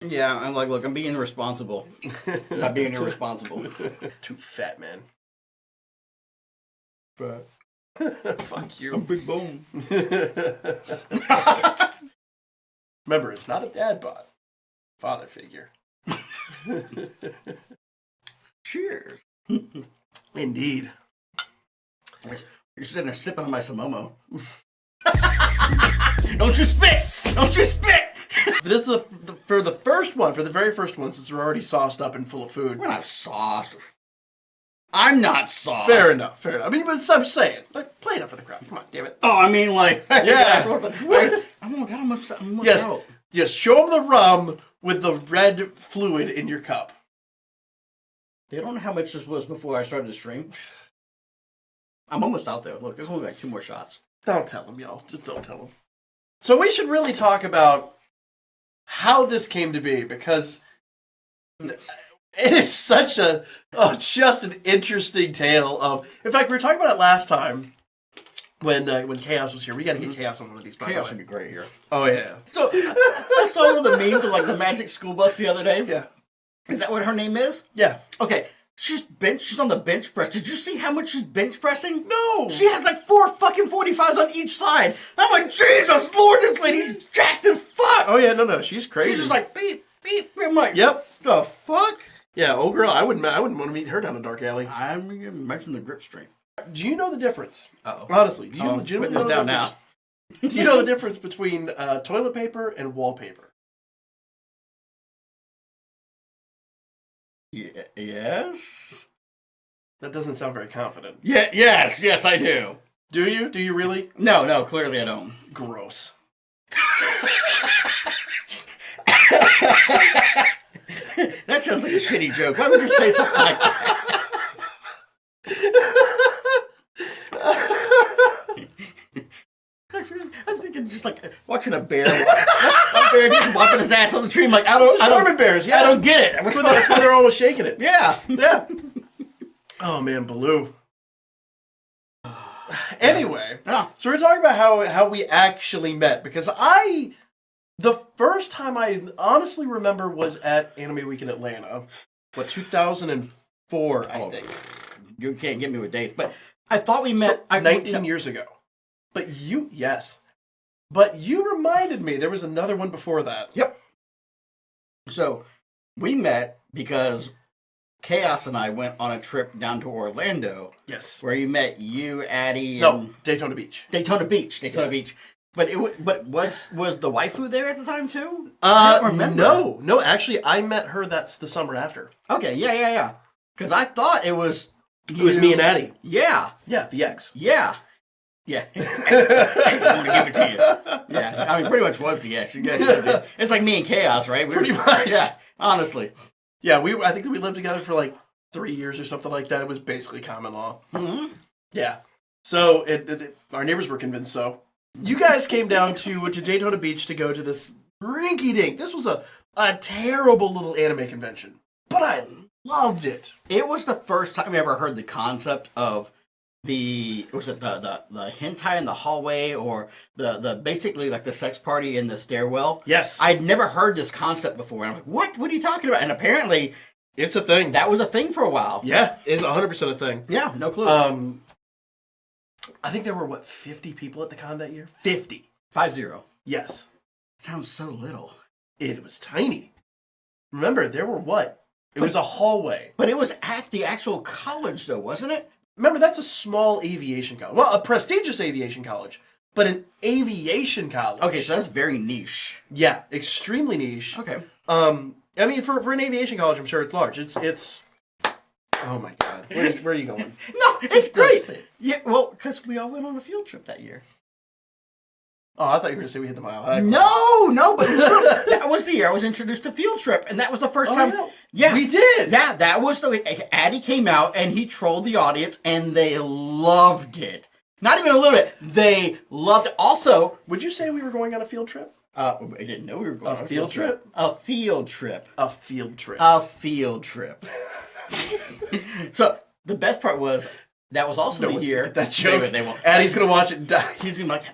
Yeah, I'm like, look, I'm being irresponsible. I'm not being irresponsible. Too fat, man. Fat. Fuck you. I'm big bone. Remember, it's not a dad bod. Father figure. Cheers. Indeed. You're sitting there sipping on my Samomo. Don't you spit! Don't you spit! This is for the first one, for the very first one, since we're already sauced up and full of food. We're not sauced. I'm not sauced. Fair enough, fair enough. I mean, but I'm saying, like, play it up for the crowd. Come on, damn it. Oh, I mean, like, Yeah. I'm Yes. out. Yes, show them the rum with the red fluid in your cup. They don't know how much this was before I started the stream. I'm almost out there. Look, there's only like 2 more shots. Don't tell them, y'all. Just don't tell them. So we should really talk about how this came to be, because it is such just an interesting tale of... In fact, we were talking about it last time when Chaos was here. We got to get Chaos on one of these. Chaos would be great here. Oh, yeah. So, I saw one of the memes of like the Magic School Bus the other day. Yeah. Is that what her name is? Yeah. Okay. She's on the bench press. Did you see how much she's bench pressing? No! She has like 4 fucking 45s on each side. I'm like, Jesus Lord, this lady's jacked as fuck! Oh, yeah, no, she's crazy. She's just like, beep, beep. I'm like, yep. The fuck? Yeah, old girl, I wouldn't want to meet her down a dark alley. I'm going to mention the grip strength. Do you know the difference? Uh-oh. Honestly, do you putting this know down the now. Do you know the difference between toilet paper and wallpaper? Yes? That doesn't sound very confident. Yeah, yes, I do. Do you? Do you really? No, clearly I don't. Gross. That sounds like a shitty joke. Why would you say something like that? I'm thinking just like watching a bear. A bear just wiping his ass on the tree. I'm like, I don't bears, yeah. I don't get it. That's why they're always shaking it. Yeah. Yeah. Oh, man, Baloo. Anyway, so we're talking about how we actually met, because the first time I honestly remember was at Anime Week in Atlanta, 2004, I think. You can't get me with dates, but I thought we met 19 years ago. But you reminded me there was another one before that. Yep. So we met because Chaos and I went on a trip down to Orlando. Yes. Where you met you, Addie, No, and Daytona Beach. Daytona Beach. But was the waifu there at the time too? I don't remember. No. Actually, I met her. That's the summer after. Okay, yeah. Because I thought it was It was me and Addie. Yeah. Yeah, the ex. Yeah. X, I'm gonna give it to you. Yeah, I mean, pretty much was the X. You guys said it's like me and Chaos, right? Pretty much. Yeah, honestly. Yeah, I think we lived together for like 3 years or something like that. It was basically common law. Mm-hmm. Yeah. So our neighbors were convinced so. You guys came down to Daytona Beach to go to this rinky-dink. This was a terrible little anime convention, but I loved it. It was the first time I ever heard the concept of the hentai in the hallway, or the basically like the sex party in the stairwell. Yes. I'd never heard this concept before. And I'm like, what? What are you talking about? And apparently it's a thing. That was a thing for a while. Yeah, it's 100% a thing. Yeah, no clue. I think there were 50 people at the con that year? 50. 50. Yes. Sounds so little. It was tiny. Remember, there were It was a hallway. But it was at the actual college though, wasn't it? Remember, that's a small aviation college. Well, a prestigious aviation college, but an aviation college. Okay, so that's very niche. Yeah, extremely niche. Okay. I mean, for an aviation college, I'm sure it's large. It's. Oh my God, where are you going? No, it's great. Yeah, well, because we all went on a field trip that year. Oh, I thought you were going to say we hit the Mile High. No, but that was the year I was introduced to Field Trip, and that was the first time. Yeah, we did. Yeah, that was the Addie came out and he trolled the audience, and they loved it. Not even a little bit. They loved it. Also, would you say we were going on a field trip? I didn't know we were going on a field trip. A field trip. A field trip. A field trip. So the best part was that was also the year that joke. They won't. Addie's gonna watch it and die. He's gonna be like,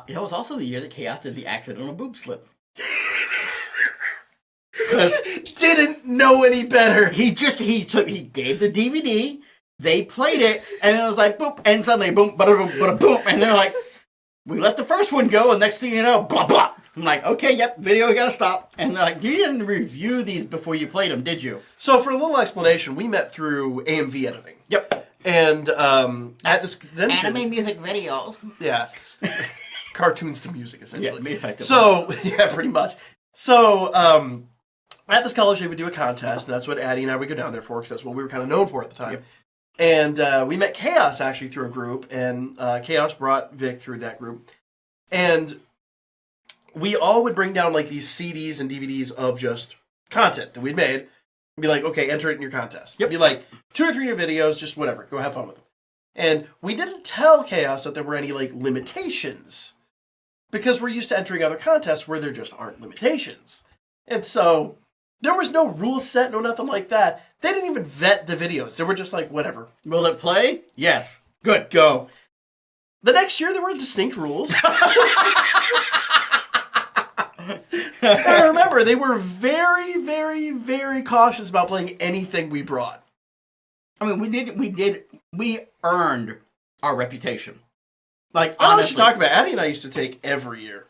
it was also the year that Chaos did the accidental boob slip. because didn't know any better. he gave the DVD, they played it, and then it was like boop, and suddenly boom, bada boom, bada boom, and they're like, we let the first one go, and next thing you know, blah blah. I'm like, okay, yep, video gotta stop. And they're like, you didn't review these before you played them, did you? So for a little explanation, we met through AMV editing. Yep. And at this convention, anime music videos. Yeah. Cartoons to music, essentially. Yeah, effectively. So, yeah, pretty much. So, at this college, they would do a contest, and that's what Addie and I would go down there for, because that's what we were kind of known for at the time. Yep. And we met Chaos, actually, through a group, and Chaos brought Vic through that group. And we all would bring down, like, these CDs and DVDs of just content that we'd made, and be like, okay, enter it in your contest. Yep. Be like, 2 or 3 new videos, just whatever, go have fun with them. And we didn't tell Chaos that there were any, like, limitations. Because we're used to entering other contests where there just aren't limitations. And so, there was no rule set, no nothing like that. They didn't even vet the videos. They were just like, whatever. Will it play? Yes. Good, go. The next year, there were distinct rules. And remember, they were very, very, very cautious about playing anything we brought. I mean, we earned our reputation. Like, I don't know what honestly. you talk about. Addie and I used to take every year.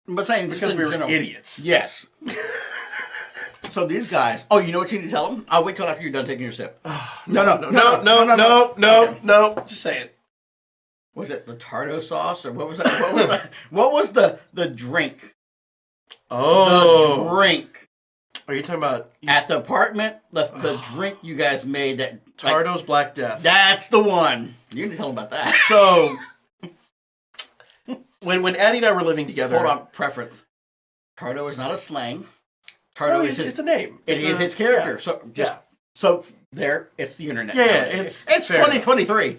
I'm saying Because we were general. idiots. Yes. So these guys. Oh, you know what you need to tell them? I'll wait till after you're done taking your sip. No. Just say it. Was it the tardo sauce or what was that? What was the drink? Oh, The drink are you talking about at the apartment? The drink you guys made that Tardo's Black Death? That's the one. You need to tell them about that. So when Addie and I were living together, Hold on, preference. Tardo is not a slang. Tardo is it's a name. It is his character. Yeah. So there, it's the internet. Yeah, now. it's 2023.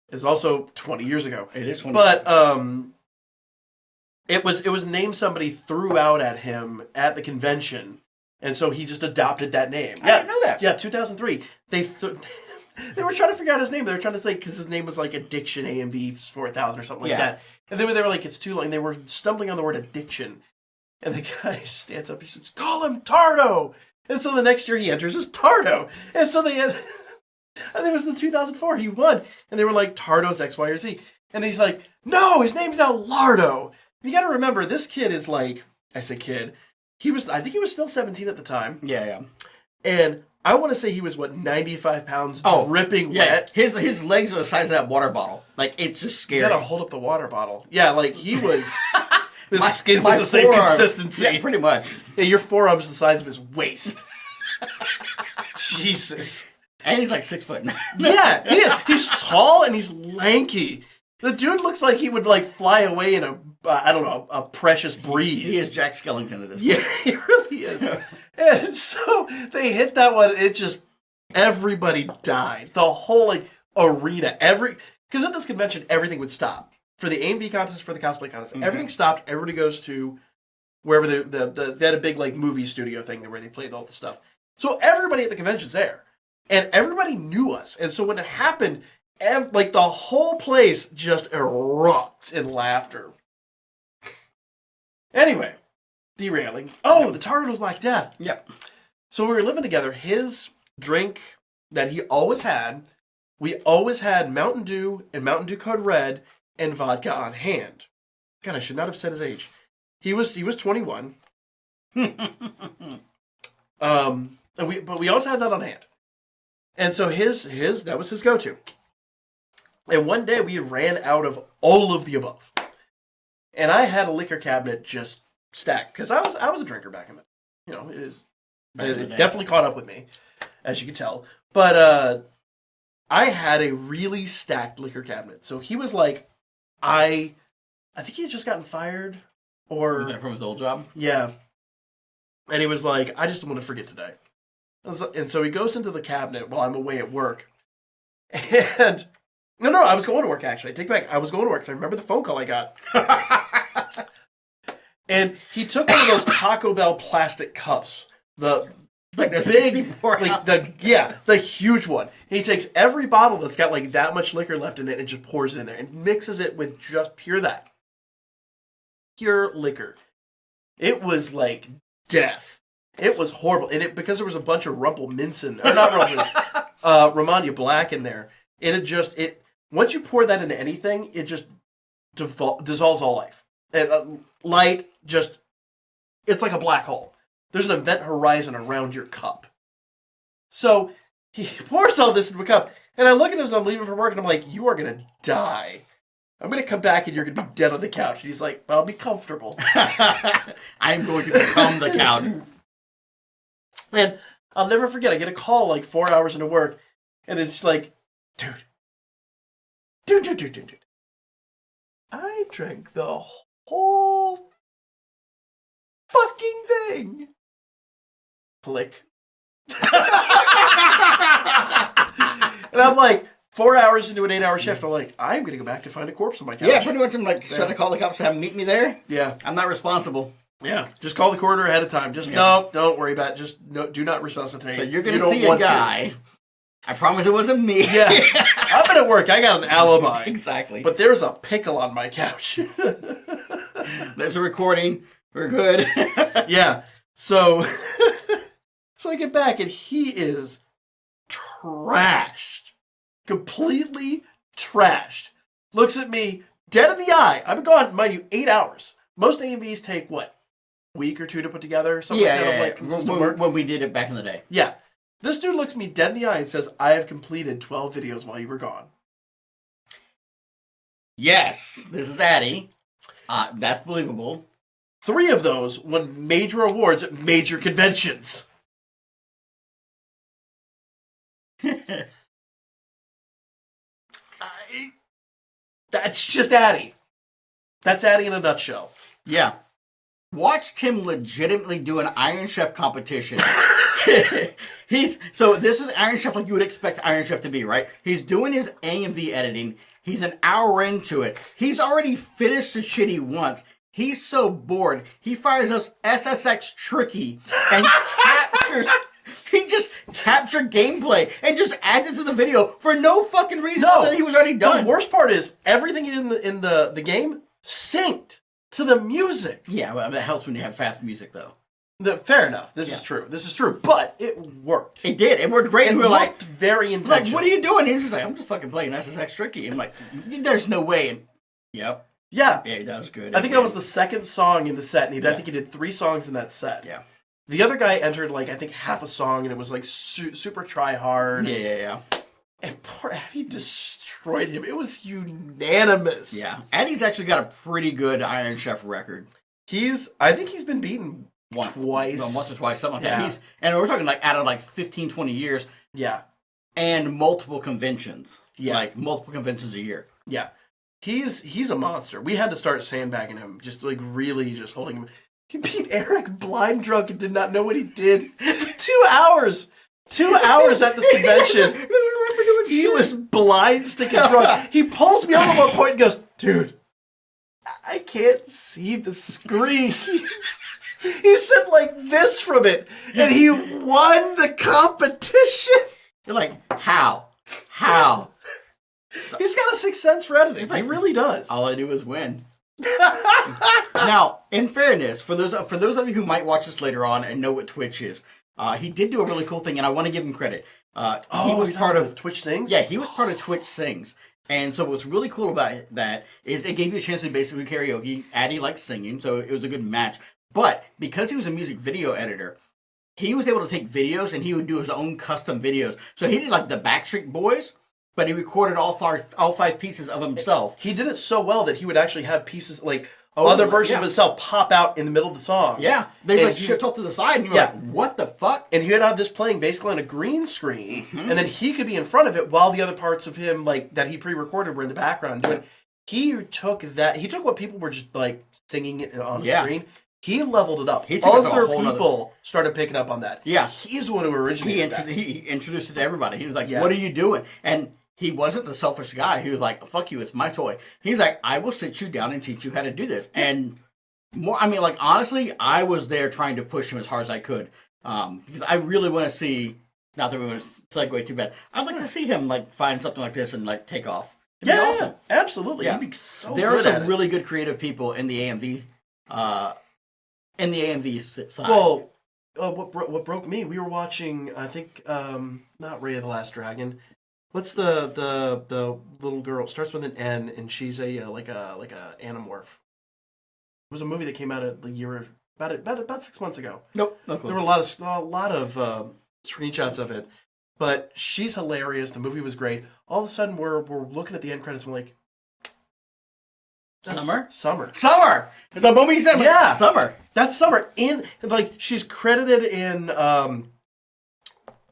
It's also 20 years ago. It is 20. But it was named somebody threw out at him at the convention, and so he just adopted that name. I didn't know that. Yeah, 2003. They were trying to figure out his name. They were trying to say because his name was like Addiction AMV 4000 or something like that. And then they were like, it's too long. And they were stumbling on the word addiction. And the guy stands up. He says, "Call him Tardo." And so the next year he enters as Tardo. And so they had, I think it was in 2004, he won. And they were like, Tardo's X, Y, or Z. And he's like, no, his name's now Lardo. And you got to remember, this kid is like, I say kid, I think he was still 17 at the time. Yeah. And I want to say he was, 95 pounds, dripping Yeah. wet. His legs are the size of that water bottle. Like, it's just scary. You got to hold up the water bottle. Yeah, like he was, his skin was the same forearm. consistency. Yeah, pretty much. Yeah, your forearm's the size of his waist. Jesus. And he's like 6 foot. Yeah, he is. He's tall and he's lanky. The dude looks like he would like fly away in a precious breeze. He is Jack Skellington at this point. Yeah, he really is. And so they hit that one. It just everybody died. The whole like arena, because at this convention everything would stop for the AMV contest, for the cosplay contest. Mm-hmm. Everything stopped. Everybody goes to wherever they had a big like movie studio thing where they played all the stuff. So everybody at the convention's there, and everybody knew us. And so when it happened, like the whole place just erupts in laughter. Anyway, derailing. Oh, the Tardo's Black Death. Yep. So we were living together. His drink that he always had, we always had Mountain Dew and Mountain Dew Code Red and vodka on hand. God, I should not have said his age. He was 21. But we always had that on hand. And so that was his go-to. And one day we ran out of all of the above. And I had a liquor cabinet just stacked because I was a drinker back in the, it definitely caught up with me, as you can tell. But I had a really stacked liquor cabinet. So he was like, I think he had just gotten fired From his old job? Yeah. And he was like, I just don't want to forget today. And so he goes into the cabinet while I'm away at work. And no, I was going to work actually. I take it back. I was going to work because I remember the phone call I got. And he took one of those Taco Bell plastic cups, the big, the huge one. And he takes every bottle that's got like that much liquor left in it and just pours it in there and mixes it with just pure liquor. It was like death. It was horrible. And because there was a bunch of Rumpelminson, or not Rumpelminson, Romania Black in there, once you pour that into anything, it just dissolves all life. And, light just, it's like a black hole. There's an event horizon around your cup. So he pours all this into a cup, and I look at him as I'm leaving from work, and I'm like, you are going to die. I'm going to come back, and you're going to be dead on the couch. And he's like, but I'll be comfortable. I'm going to become the couch. And I'll never forget, I get a call like 4 hours into work, and it's like, dude. I drank the whole fucking thing. Flick. And I'm like, 4 hours into an 8-hour shift, I'm like, I'm going to go back to find a corpse on my couch. Yeah, pretty much. I'm like, trying to call the cops to have them meet me there. Yeah. I'm not responsible. Yeah. Just call the coroner ahead of time. Just, no, don't worry about it. Just do not resuscitate. So you're going to see a guy. I promise it wasn't me. Yeah. I've been at work. I got an alibi. Exactly. But there's a pickle on my couch. There's a recording. We're good. Yeah. So I get back, and he is trashed. Completely trashed. Looks at me dead in the eye. I've been gone, mind you, 8 hours. Most AMVs take, what, a week or two to put together? Something like that, like consistent work? When we did it back in the day. Yeah. This dude looks me dead in the eye and says, I have completed 12 videos while you were gone. Yes, this is Addy. That's believable. 3 of those won major awards at major conventions. That's just Addy. That's Addy in a nutshell. Yeah. Watched him legitimately do an Iron Chef competition. So this is Iron Chef like you would expect Iron Chef to be, right? He's doing his AMV editing. He's an hour into it. He's already finished the shit he wants. He's so bored. He fires us SSX Tricky and he just captured gameplay and just adds it to the video for no fucking reason other than he was already done. The worst part is everything in the game synced to the music. Yeah, well, that helps when you have fast music, though. Fair enough. This is true. This is true. But it worked. It did. It worked great. And we were like, very intentional. Like, what are you doing? And he's just like, I'm just fucking playing SSX Tricky. I'm like, there's no way. And yep. Yeah. Yeah, that was good. I think that was the second song in the set, and I think he did 3 songs in that set. Yeah. The other guy entered, like, I think half a song, and it was, like, super try-hard. Yeah. And poor Addy destroyed him. It was unanimous. Yeah. Addy's actually got a pretty good Iron Chef record. I think he's been beaten twice. No, once or twice, something like that. And we're talking, like, out of, like, 15, 20 years. Yeah. And multiple conventions. Yeah. Like, multiple conventions a year. Yeah. He's a monster. We had to start sandbagging him. Just, like, really just holding him. He beat Eric blind drunk and did not know what he did. 2 hours. 2 hours at this convention. He was blind, sticking drunk. He pulls me over at one point and goes, dude, I can't see the screen. He said like this from it, and he won the competition. You're like, how? How? He's got a sixth sense for editing. He really does. All I do is win. Now, in fairness, for those of you who might watch this later on and know what Twitch is, he did do a really cool thing, and I want to give him credit. He was part of Twitch Sings? Yeah, he was part of Twitch Sings. And so what's really cool about that is it gave you a chance to basically karaoke. Addy likes singing, so it was a good match. But because he was a music video editor, he was able to take videos and he would do his own custom videos. So he did like the Backstreet Boys, but he recorded all 5 pieces of himself. He did it so well that he would actually have pieces like other versions of himself pop out in the middle of the song. Yeah, they like shift off to the side, and you're like, "What the fuck?" And he would have this playing basically on a green screen, and then he could be in front of it while the other parts of him, like that he pre-recorded, were in the background doing. He took what people were just like singing it on the screen. He leveled it up. Other people started picking up on that. Yeah, he's the one who originated that. He introduced it to everybody. He was like, "What are you doing?" And he wasn't the selfish guy. He was like, "Fuck you, it's my toy." He's like, "I will sit you down and teach you how to do this." And more, I mean, like honestly, I was there trying to push him as hard as I could because I really want to see. Not that we want to segue too bad. I'd like to see him like find something like this and like take off. It'd be awesome. Absolutely. Yeah. He'd be so there good are some really good creative people in the AMV in the AMV side. Well, what broke me? We were watching, I think, not Ray of the Last Dragon. What's the little girl? It starts with an N, and she's a like a animorph. It was a movie that came out a year about 6 months ago. Nope, no clue. There were a lot of screenshots of it, but she's hilarious. The movie was great. All of a sudden, we're looking at the end credits, and we're like, Summer. The movie said, yeah, Summer. That's Summer. In like she's credited in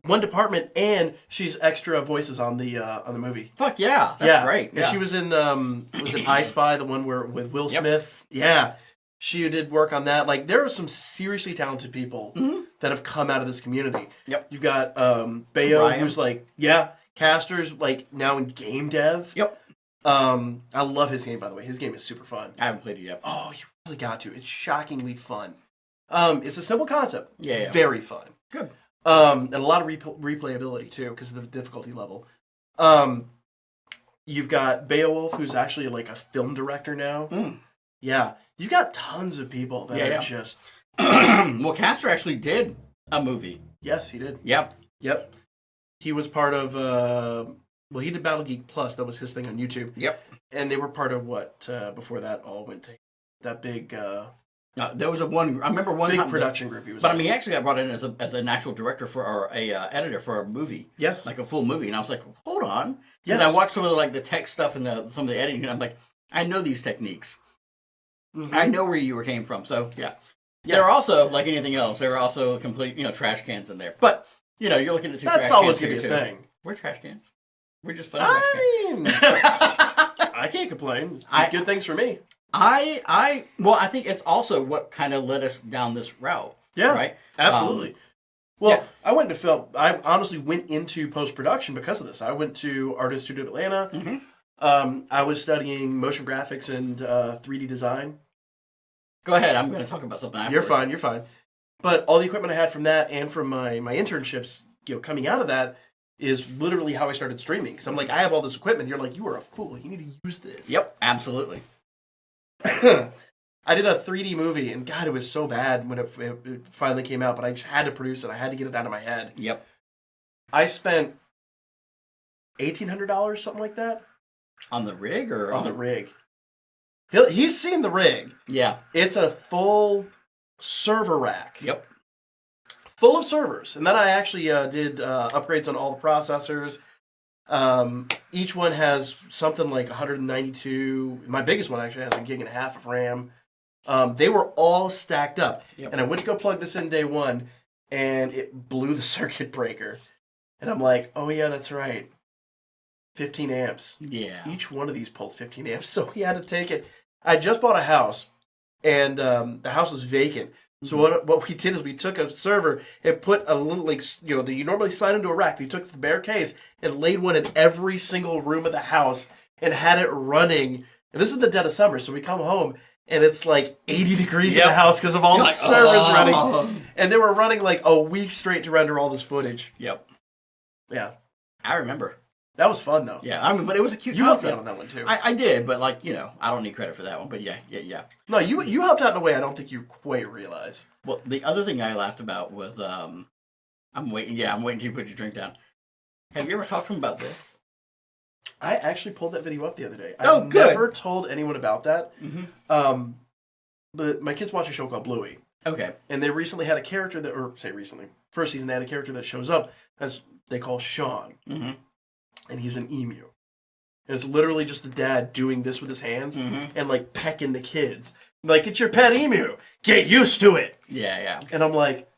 one department, and she's extra voices on the movie. Fuck yeah, that's great. Yeah. And she was in was it I Spy, the one where with Will Smith? Yeah, she did work on that. Like there are some seriously talented people that have come out of this community. Yep. You've got Bayo, who's like casters like now in game dev. Yep. I love his game, by the way. His game is super fun. I haven't played it yet. Oh, you really got to. It's shockingly fun. It's a simple concept. Yeah. Very fun. Good. And a lot of replayability, too, because of the difficulty level. You've got Beowulf, who's actually like a film director now. Yeah. You've got tons of people that are just... Well, Castor actually did a movie. Yes, he did. Yep. He was part of... Well, he did Battle Geek Plus. That was his thing on YouTube. Yep. And they were part of what, before that all went to that big... there was I remember one big production group he was But I mean, he actually got brought in as an actual director editor for a movie. Yes. Like a full movie. And I was like, hold on. Yes. And I watched some of the tech stuff and some of the editing, and I'm like, I know these techniques. I know where you came from. So, yeah. There are also, like anything else, there are also complete, trash cans in there. But, you're looking at two trash cans. That's always going to be a thing. We're trash cans. We're just fun trash cans. I can't complain. Good things for me. I think it's also what kind of led us down this route. Yeah, right. Absolutely. I went to film. I honestly went into post-production because of this. I went to Art Institute of Atlanta. I was studying motion graphics and 3D design. Go ahead. I'm going to talk about something after. You're fine. But all the equipment I had from that and from my internships, coming out of that, is literally how I started streaming. Because I'm like, I have all this equipment. You're like, you are a fool. You need to use this. Yep, absolutely. I did a 3D movie, and God, it was so bad when it finally came out, but I just had to produce it. I had to get it out of my head. Yep. I spent $1,800, something like that. On the rig? Or on the rig. He's seen the rig. Yeah. It's a full server rack. Yep. Full of servers. And then I actually did upgrades on all the processors. Each one has something like 192. My biggest one actually has 1.5 gigs of RAM. They were all stacked up. Yep. And I went to go plug this in day one, and it blew the circuit breaker. And I'm like, oh yeah, that's right. 15 amps. Yeah. Each one of these pulls 15 amps. So we had to take it. I just bought a house, and the house was vacant. So what we did is we took a server and put a little, you normally slide into a rack. We took the bare case and laid one in every single room of the house and had it running. And this is the dead of summer, so we come home and it's like 80 degrees in the house because of all the servers running. And they were running like a week straight to render all this footage. Yep. Yeah. I remember. That was fun, though. Yeah, but it was a cute You helped concept. out on that one, too. I did, but I don't need credit for that one. But yeah. No, you helped out in a way I don't think you quite realize. Well, the other thing I laughed about was, I'm waiting till you put your drink down. Have you ever talked to him about this? I actually pulled that video up the other day. Oh, I've good. never told anyone about that. But my kids watch a show called Bluey. Okay. And they recently had a character first season they had a character that shows up as they call Sean. And he's an emu. And it's literally just the dad doing this with his hands and like pecking the kids. Like, it's your pet emu. Get used to it. Yeah. And I'm like,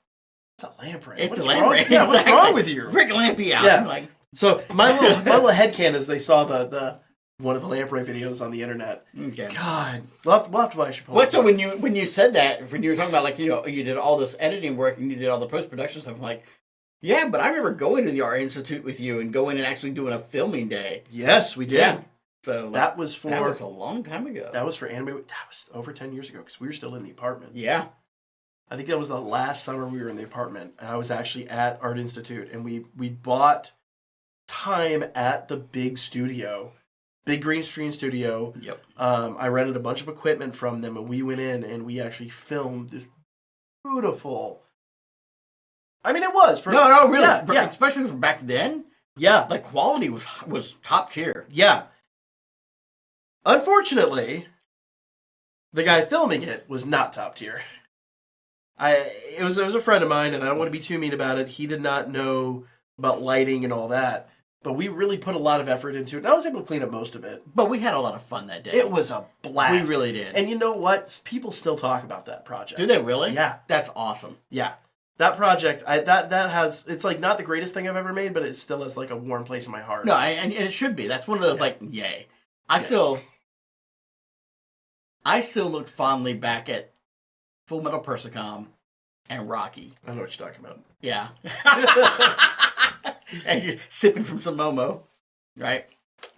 it's a lamprey. It's a lamprey. Wrong? Yeah, what's wrong with you? Rick Lampy out. Yeah. So my little headcanon is they saw the one of the lamprey videos on the internet. Okay. God, we'll have to watch your So when you said that, when you were talking about you did all this editing work and you did all the post-production stuff, I'm like, yeah, but I remember going to the Art Institute with you and going and actually doing a filming day. Yes, we did. Yeah. So that was a long time ago. That was for anime. That was over 10 years ago because we were still in the apartment. Yeah. I think that was the last summer we were in the apartment, and I was actually at Art Institute, and we bought time at the big studio, big green screen studio. Yep. I rented a bunch of equipment from them, and we went in and we actually filmed this beautiful. I mean, it was. No, really. Yeah. Especially for back then. Yeah. The quality was top tier. Yeah. Unfortunately, the guy filming it was not top tier. It was a friend of mine, and I don't want to be too mean about it. He did not know about lighting and all that, but we really put a lot of effort into it, and I was able to clean up most of it. But we had a lot of fun that day. It was a blast. We really did. And you know what? People still talk about that project. Do they really? Yeah. That's awesome. Yeah. That project, that has, it's like not the greatest thing I've ever made, but it still has like a warm place in my heart. No, and it should be. That's one of those yay. I still look fondly back at Full Metal Persicom and Rocky. I know what you're talking about. Yeah. And just sipping from some Momo, right?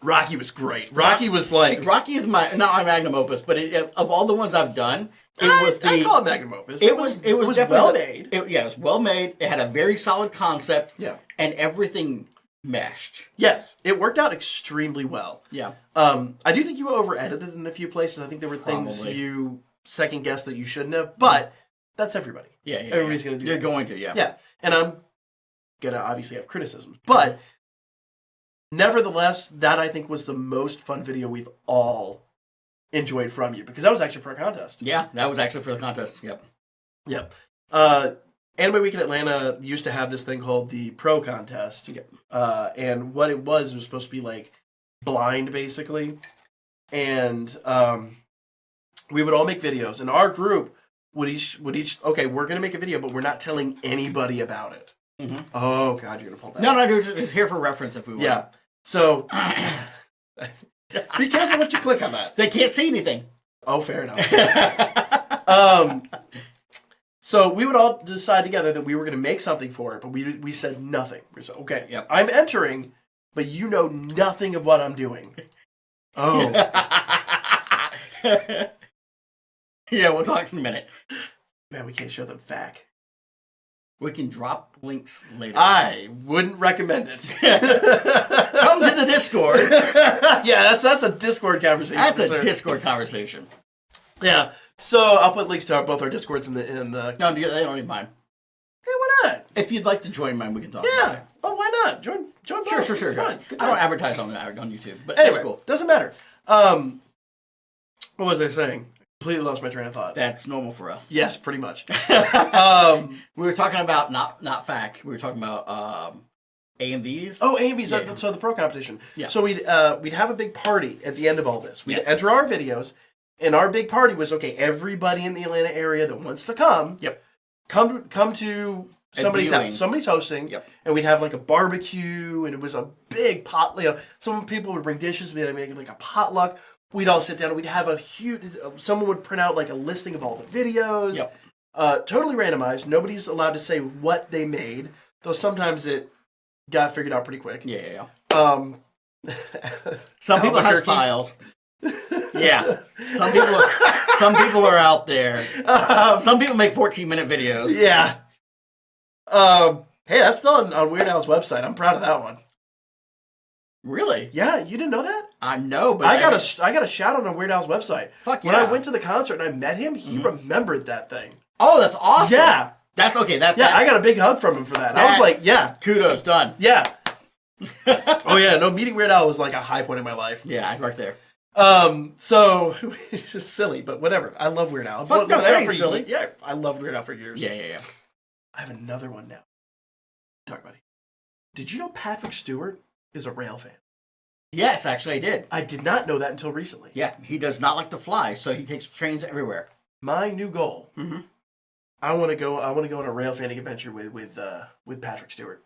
Rocky was great. Rocky was like... Rocky is not my magnum opus, but of all the ones I've done, I call it magnum opus. It was definitely well made. It was well made. It had a very solid concept. Yeah. And everything meshed. Yes, it worked out extremely well. Yeah. I do think you over-edited in a few places. I think there were things you second-guessed that you shouldn't have, but that's everybody. Yeah. Everybody's going to do You're that. going to, yeah. Yeah, and I'm going to obviously have criticisms, but nevertheless, that I think was the most fun video we've all enjoyed from you, because that was actually for a contest. Yeah, that was actually for the contest. Yep. Anime Week in Atlanta used to have this thing called the Pro Contest. Yep. And what it was supposed to be like blind, basically. And we would all make videos, and our group would each okay, we're going to make a video, but we're not telling anybody about it. Mm-hmm. Oh, God, you're going to pull that. No, dude, it's here for reference if we want. Yeah. So, be careful what you click on that. They can't see anything. Oh, fair enough. So we would all decide together that we were going to make something for it, but we said nothing. We said, okay, Yep. I'm entering, but you know nothing of what I'm doing. Oh. Yeah, we'll talk in a minute. Man, we can't show them FAQ. We can drop links later. I wouldn't recommend it. Come to the Discord. Yeah, that's a Discord conversation. That's a Discord conversation. Yeah. So I'll put links to both our Discords in the. No, they don't need mine. Hey, why not? If you'd like to join mine, we can talk. Yeah. Oh, why not? Join. Sure. It's fun. Good I don't times. advertise on YouTube, but Anyway, it's cool. Doesn't matter. What was I saying? Completely lost my train of thought. That's normal for us. Yes, pretty much. We were talking about not FAQ. We were talking about AMVs. Oh, AMVs. Yeah. So the pro competition. Yeah. So we'd have a big party at the end of all this. We'd enter our videos, and our big party was, okay, everybody in the Atlanta area that wants to come. Yep. Come to somebody's house. Somebody's hosting. Yep. And we'd have like a barbecue, and it was a big pot. Some people would bring dishes. We'd make like a potluck. We'd all sit down and we'd have a huge... Someone would print out like a listing of all the videos. Yep. Totally randomized. Nobody's allowed to say what they made, though sometimes it got figured out pretty quick. Yeah. Some people have styles. Yeah. Some people are out there. Some people make 14-minute videos. Yeah. Hey, that's still on Weird Al's website. I'm proud of that one. Really? Yeah, you didn't know that? I know, but I got a shout out on Weird Al's website. Fuck yeah. When I went to the concert and I met him, he remembered that thing. Oh, that's awesome. Yeah. That's okay. I got a big hug from him for that. I was like, yeah. Kudos, done. Yeah. Oh yeah, no, meeting Weird Al was like a high point in my life. Yeah, I worked there. So it's just silly, but whatever. I love Weird Al. Fuck no, that ain't silly. Yeah, I loved Weird Al for years. Yeah. I have another one now. Talk about it. Did you know Patrick Stewart is a rail fan? Yes, actually I did. I did not know that until recently. Yeah, he does not like to fly, so he takes trains everywhere. My new goal. Mm-hmm. I want to go on a rail fanning adventure with Patrick Stewart.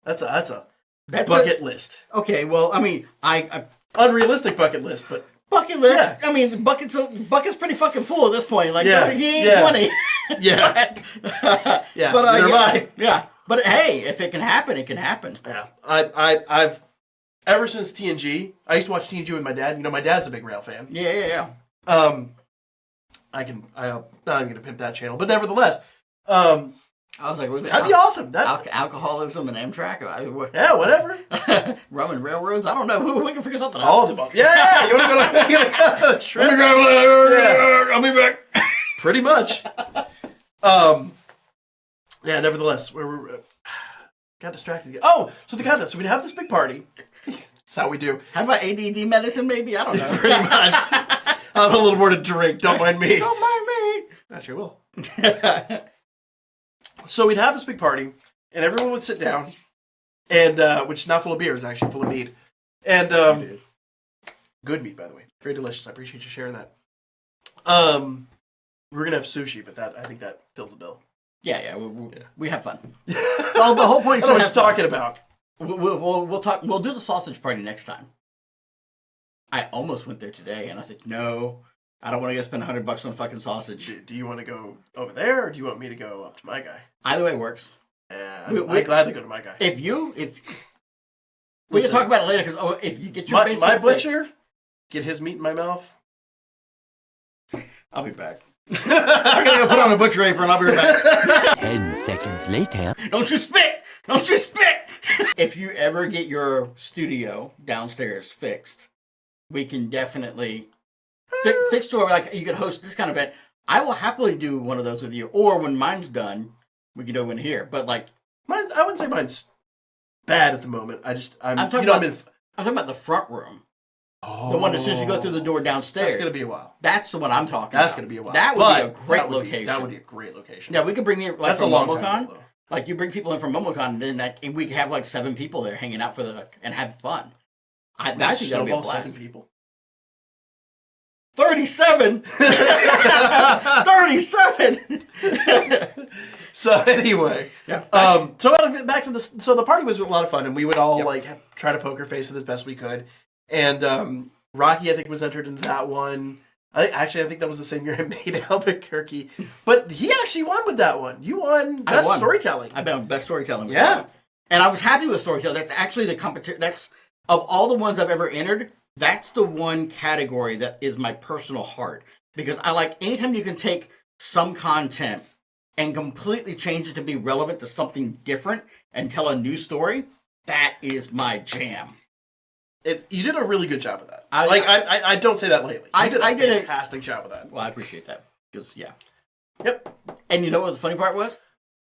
That's a bucket list. Okay, well, I mean, I unrealistic bucket list, but bucket list. Yeah. I mean, bucket's pretty fucking full at this point. Like, yeah, he ain't 20. Yeah, yeah. But neither am I. Yeah, but hey, if it can happen, it can happen. Yeah, I've ever since TNG. I used to watch TNG with my dad. You know, my dad's a big rail fan. Yeah. I'm not even gonna pimp that channel, but nevertheless, I was like, that'd be awesome. Alcoholism and Amtrak. Yeah, whatever. Rum and railroads. I don't know. We can figure something out. All of them. Yeah. You want to go to the trip? I'll be back. Pretty much. Yeah, nevertheless, we're got distracted again. Oh, so the contest. So we'd have this big party. That's how we do. How about ADD medicine, maybe? I don't know. Pretty much. I'll have a little more to drink. Don't mind me. Don't mind me. I sure will. So we'd have this big party, and everyone would sit down, and which is not full of beer, it's actually full of meat. And It is. good meat, by the way. Very delicious. I appreciate you sharing that. We're gonna have sushi, but I think that fills the bill. Yeah. We have fun. Well, the whole point I is don't know what you're talking about. We'll talk. We'll do the sausage party next time. I almost went there today, and I said, no, I don't want to go spend $100 on fucking sausage. Do you want to go over there, or do you want me to go up to my guy? Either way works. I'd gladly go to my guy. If we can talk about it later, because if you get your my basement butcher, fixed, get his meat in my mouth. I'll be back. I'm gonna go put on a butcher apron. I'll be right back. 10 seconds later. Don't you spit! Don't you spit! If you ever get your studio downstairs fixed, we can definitely fix to where like you could host this kind of event. I will happily do one of those with you. Or when mine's done, we can do one here. But like I wouldn't say mine's bad at the moment. I'm talking about the front room. The one as soon as you go through the door downstairs. That's gonna be a while. That's the one I'm talking That's about. gonna be a while. That would be a great location. That would be a great location. Yeah, we could bring in like That's from a long MomoCon. time ago, though. Like you bring people in from MomoCon, and then and we could have like 7 people there hanging out and have fun. I think that'll be a blast. 7 people. 37. 37. So anyway, Yeah. so back to this. So the party was a lot of fun, and we would all try to poker face it as best we could. And Rocky, I think, was entered into that one. I think that was the same year I made Albuquerque, but he actually won with that one. You won best storytelling. I bet best storytelling. With Yeah, that. And I was happy with storytelling. That's actually the competition. That's of all the ones I've ever entered. That's the one category that is my personal heart, because I like anytime you can take some content and completely change it to be relevant to something different and tell a new story. That is my jam. you did a really good job of that. I don't say that lately. You did a fantastic job of that. Well, I appreciate that because yeah. Yep. And you know what the funny part was?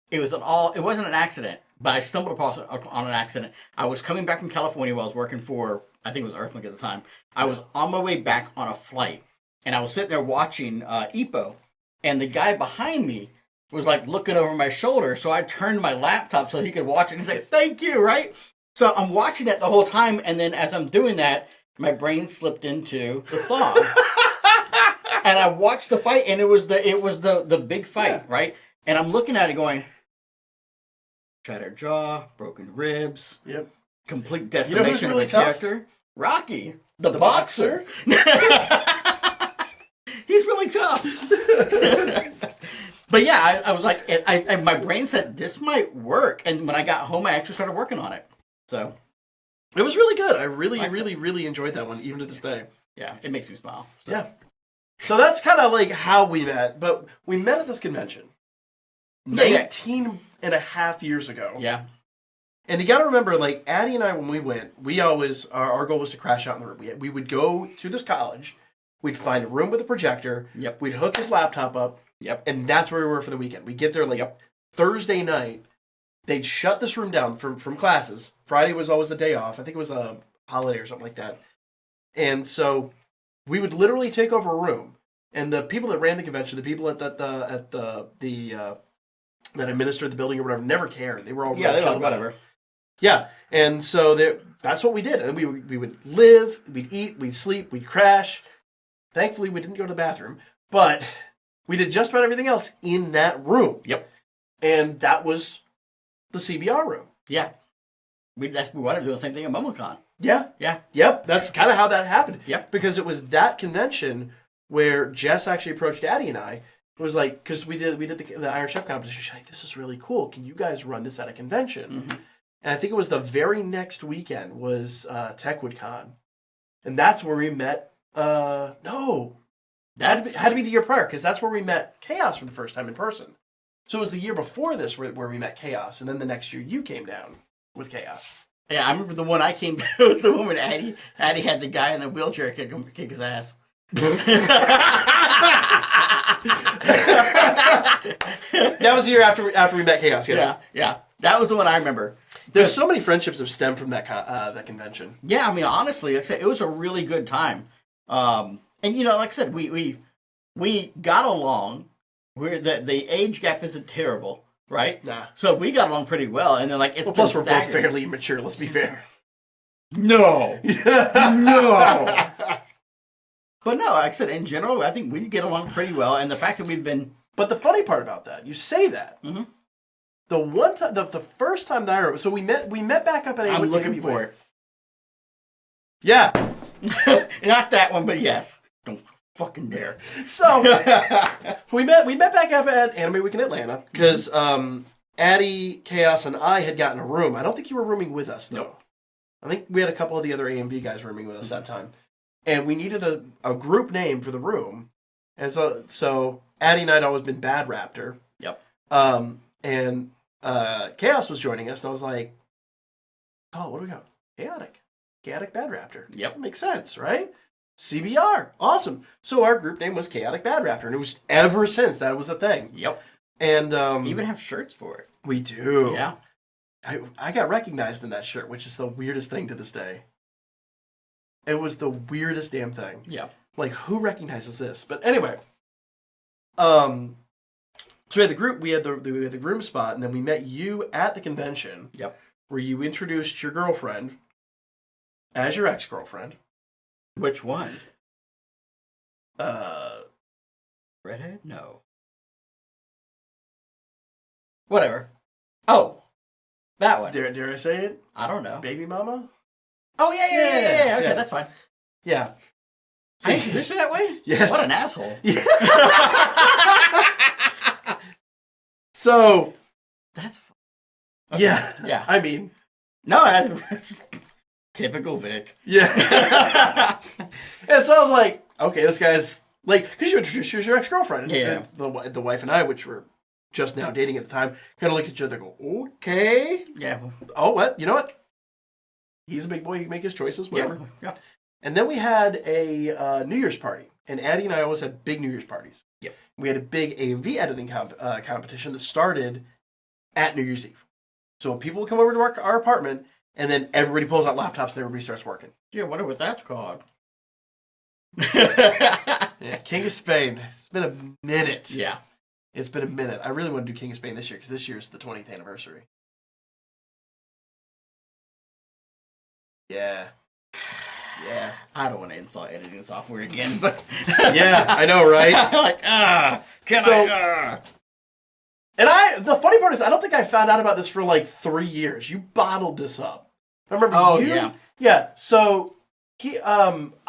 It wasn't an accident, but I stumbled upon an accident. I was coming back from California while I was working for, I think it was Earthlink at the time. I was on my way back on a flight, and I was sitting there watching EPO, and the guy behind me was like looking over my shoulder, so I turned my laptop so he could watch it. He's like, "Thank you," right? So I'm watching that the whole time, and then as I'm doing that, my brain slipped into the song. And I watched the fight, and it was the big fight, right? And I'm looking at it going, shattered jaw, broken ribs, Yep. complete decimation really of the character. Rocky, the boxer. He's really tough. But yeah, I was like, my brain said, this might work. And when I got home, I actually started working on it. So it was really good. I really enjoyed that one, even to this day. Yeah, it makes me smile. So. Yeah. So that's kind of like how we met, but we met at this convention 19 and a half years ago. Yeah. And you got to remember, like, Addie and I, when we went, we always, our goal was to crash out in the room. We would go to this college, we'd find a room with a projector, Yep. We'd hook his laptop up, Yep. And that's where we were for the weekend. We'd get there, like, Thursday night, they'd shut this room down from classes. Friday was always the day off. I think it was a holiday or something like that. And so we would literally take over a room, and the people that ran the convention, the people that administered the building or whatever, never cared. They were all they were like, whatever. Yeah, and so that's what we did. And then we would live, we'd eat, we'd sleep, we'd crash. Thankfully, we didn't go to the bathroom, but we did just about everything else in that room. Yep. And that was the CBR room. Yeah. We wanted to do the same thing at MomoCon. Yeah. Yeah. Yep. That's kind of how that happened. Yep. Because it was that convention where Jess actually approached Addie and I. It was like, because we did the Iron Chef competition. She's like, this is really cool. Can you guys run this at a convention? Mm-hmm. And I think it was the very next weekend was TechwoodCon. And that's where we met. No. Had to be the year prior, because that's where we met Chaos for the first time in person. So it was the year before this where we met Chaos. And then the next year you came down with Chaos. Yeah, I remember the one I came to was the one when Addie had the guy in the wheelchair kick his ass. That was the year after we met Chaos. Yes. Yeah. That was the one I remember. There's so many friendships have stemmed from that convention. Yeah, I mean, honestly, like I said, it was a really good time. And like I said, we got along. The age gap isn't terrible, right? Nah. So we got along pretty well, and then plus we're both fairly immature. Let's be fair. No, no. But no, like I said, in general, I think we get along pretty well, and the fact that we've been. But the funny part about that, you say that. Mm-hmm. The one time, the first time that I remember, so we met back up at. I'm looking for it. Yeah, not that one, but yes. Don't fucking dare. So we met back up at Anime Week in Atlanta because Addie, Chaos, and I had gotten a room. I don't think you were rooming with us though. Nope. I think we had a couple of the other AMV guys rooming with us that time, and we needed a group name for the room, and so Addie and I'd always been Bad Raptor. Yep. And Chaos was joining us, and I was like, "Oh, what do we got? Chaotic Bad Raptor. Yep, makes sense, right? CBR, awesome. So our group name was Chaotic Bad Raptor, and it was ever since that was a thing. Yep. And we even have shirts for it. We do. Yeah. I got recognized in that shirt, which is the weirdest thing to this day. It was the weirdest damn thing. Yeah. Like, who recognizes this? But anyway, so we had the group, we had the groom spot, and then we met you at the convention. Yep. Where you introduced your girlfriend as your ex-girlfriend. Which one? Redhead? No. Whatever. Oh, that one. Dare I say it? I don't know. Baby mama? Oh, yeah. Okay, that's fine. Yeah. So I introduced her that way? Yes. What an asshole. Yeah. So. That's fun. Okay. Yeah. Yeah. I mean. No, that's typical Vic. Yeah. And so I was like, okay, this guy's like, because you introduced her as your ex-girlfriend. Yeah. And the wife and I, which were just now dating at the time, kind of looked at each other and go, okay. Yeah. Oh, what? You know what? He's a big boy. He can make his choices, whatever. Yeah. And then we had a New Year's party. And Addie and I always had big New Year's parties. Yep. We had a big AMV editing competition that started at New Year's Eve. So people would come over to our apartment, and then everybody pulls out laptops and everybody starts working. Yeah, I wonder what that's called. Yeah, King of Spain. It's been a minute. Yeah. It's been a minute. I really want to do King of Spain this year because this year is the 20th anniversary. Yeah. Yeah. I don't want to install editing software again, but yeah, I know, right? like, And the funny part is, I don't think I found out about this for like 3 years. You bottled this up. I remember yeah. Yeah, so we went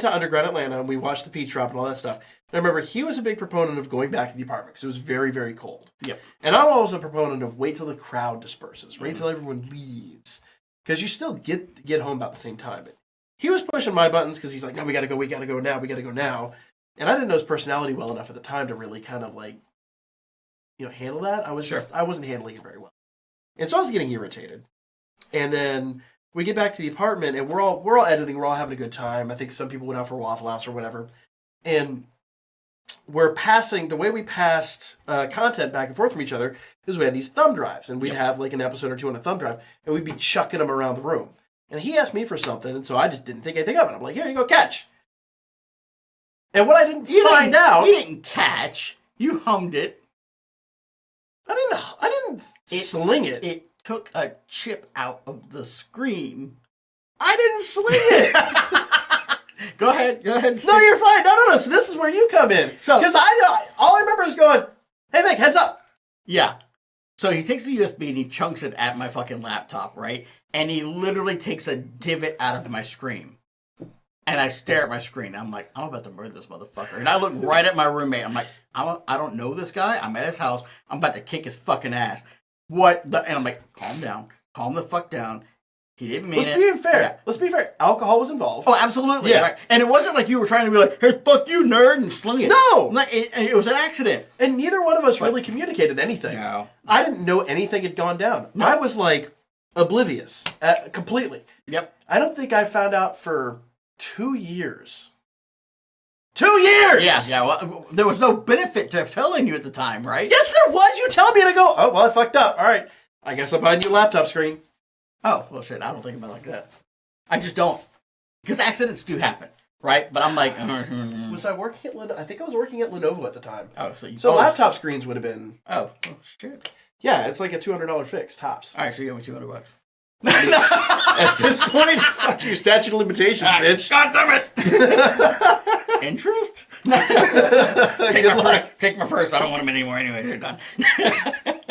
to Underground Atlanta and we watched the Peach Drop and all that stuff. And I remember he was a big proponent of going back to the apartment because it was very, very cold. Yep. And I'm always a proponent of wait till the crowd disperses, wait till everyone leaves. Because you still get home about the same time. But he was pushing my buttons because he's like, no, we gotta go now. And I didn't know his personality well enough at the time to really kind of like, handle that. I wasn't handling it very well. And so I was getting irritated. And then we get back to the apartment and we're all editing, we're all having a good time. I think some people went out for Waffle House or whatever. And the way we passed content back and forth from each other is we had these thumb drives, and we'd have like an episode or two on a thumb drive, and we'd be chucking them around the room. And he asked me for something, and so I just didn't think anything of it. I'm like, here you go, catch. And what I didn't find out... You didn't catch. You hummed it. I didn't sling it. It took a chip out of the screen. I didn't sling it. Go ahead. No, you're fine. No. So this is where you come in. Because all I remember is going, hey, Vic, heads up. Yeah. So he takes the USB and he chunks it at my fucking laptop, right? And he literally takes a divot out of my screen. And I stare at my screen. I'm like, I'm about to murder this motherfucker. And I look right at my roommate. I'm like, I don't know this guy. I'm at his house. I'm about to kick his fucking ass. And I'm like, calm down. Calm the fuck down. He didn't mean it. Let's be fair. Alcohol was involved. Oh, absolutely. Yeah. Right. And it wasn't like you were trying to be like, hey, fuck you, nerd, and sling it. No. It was an accident. And neither one of us really communicated anything. No. I didn't know anything had gone down. No. I was like oblivious completely. Yep. I don't think I found out for 2 years. 2 years! Yeah. Well, there was no benefit to telling you at the time, right? Yes, there was. You tell me, and I go, oh, well, I fucked up. All right. I guess I'll buy a new laptop screen. Oh, well, shit. I don't think about it like that. I just don't. Because accidents do happen, right? But I'm like... Was I working at Lenovo? I think I was working at Lenovo at the time. Oh, so laptop screens would have been... Oh, shit. Yeah, it's like a $200 fix, tops. All right, so you owe me $200. At this point, fuck you, statute of limitations, bitch. God damn it! Interest? Take my first. I don't want them anymore anyway. They're done.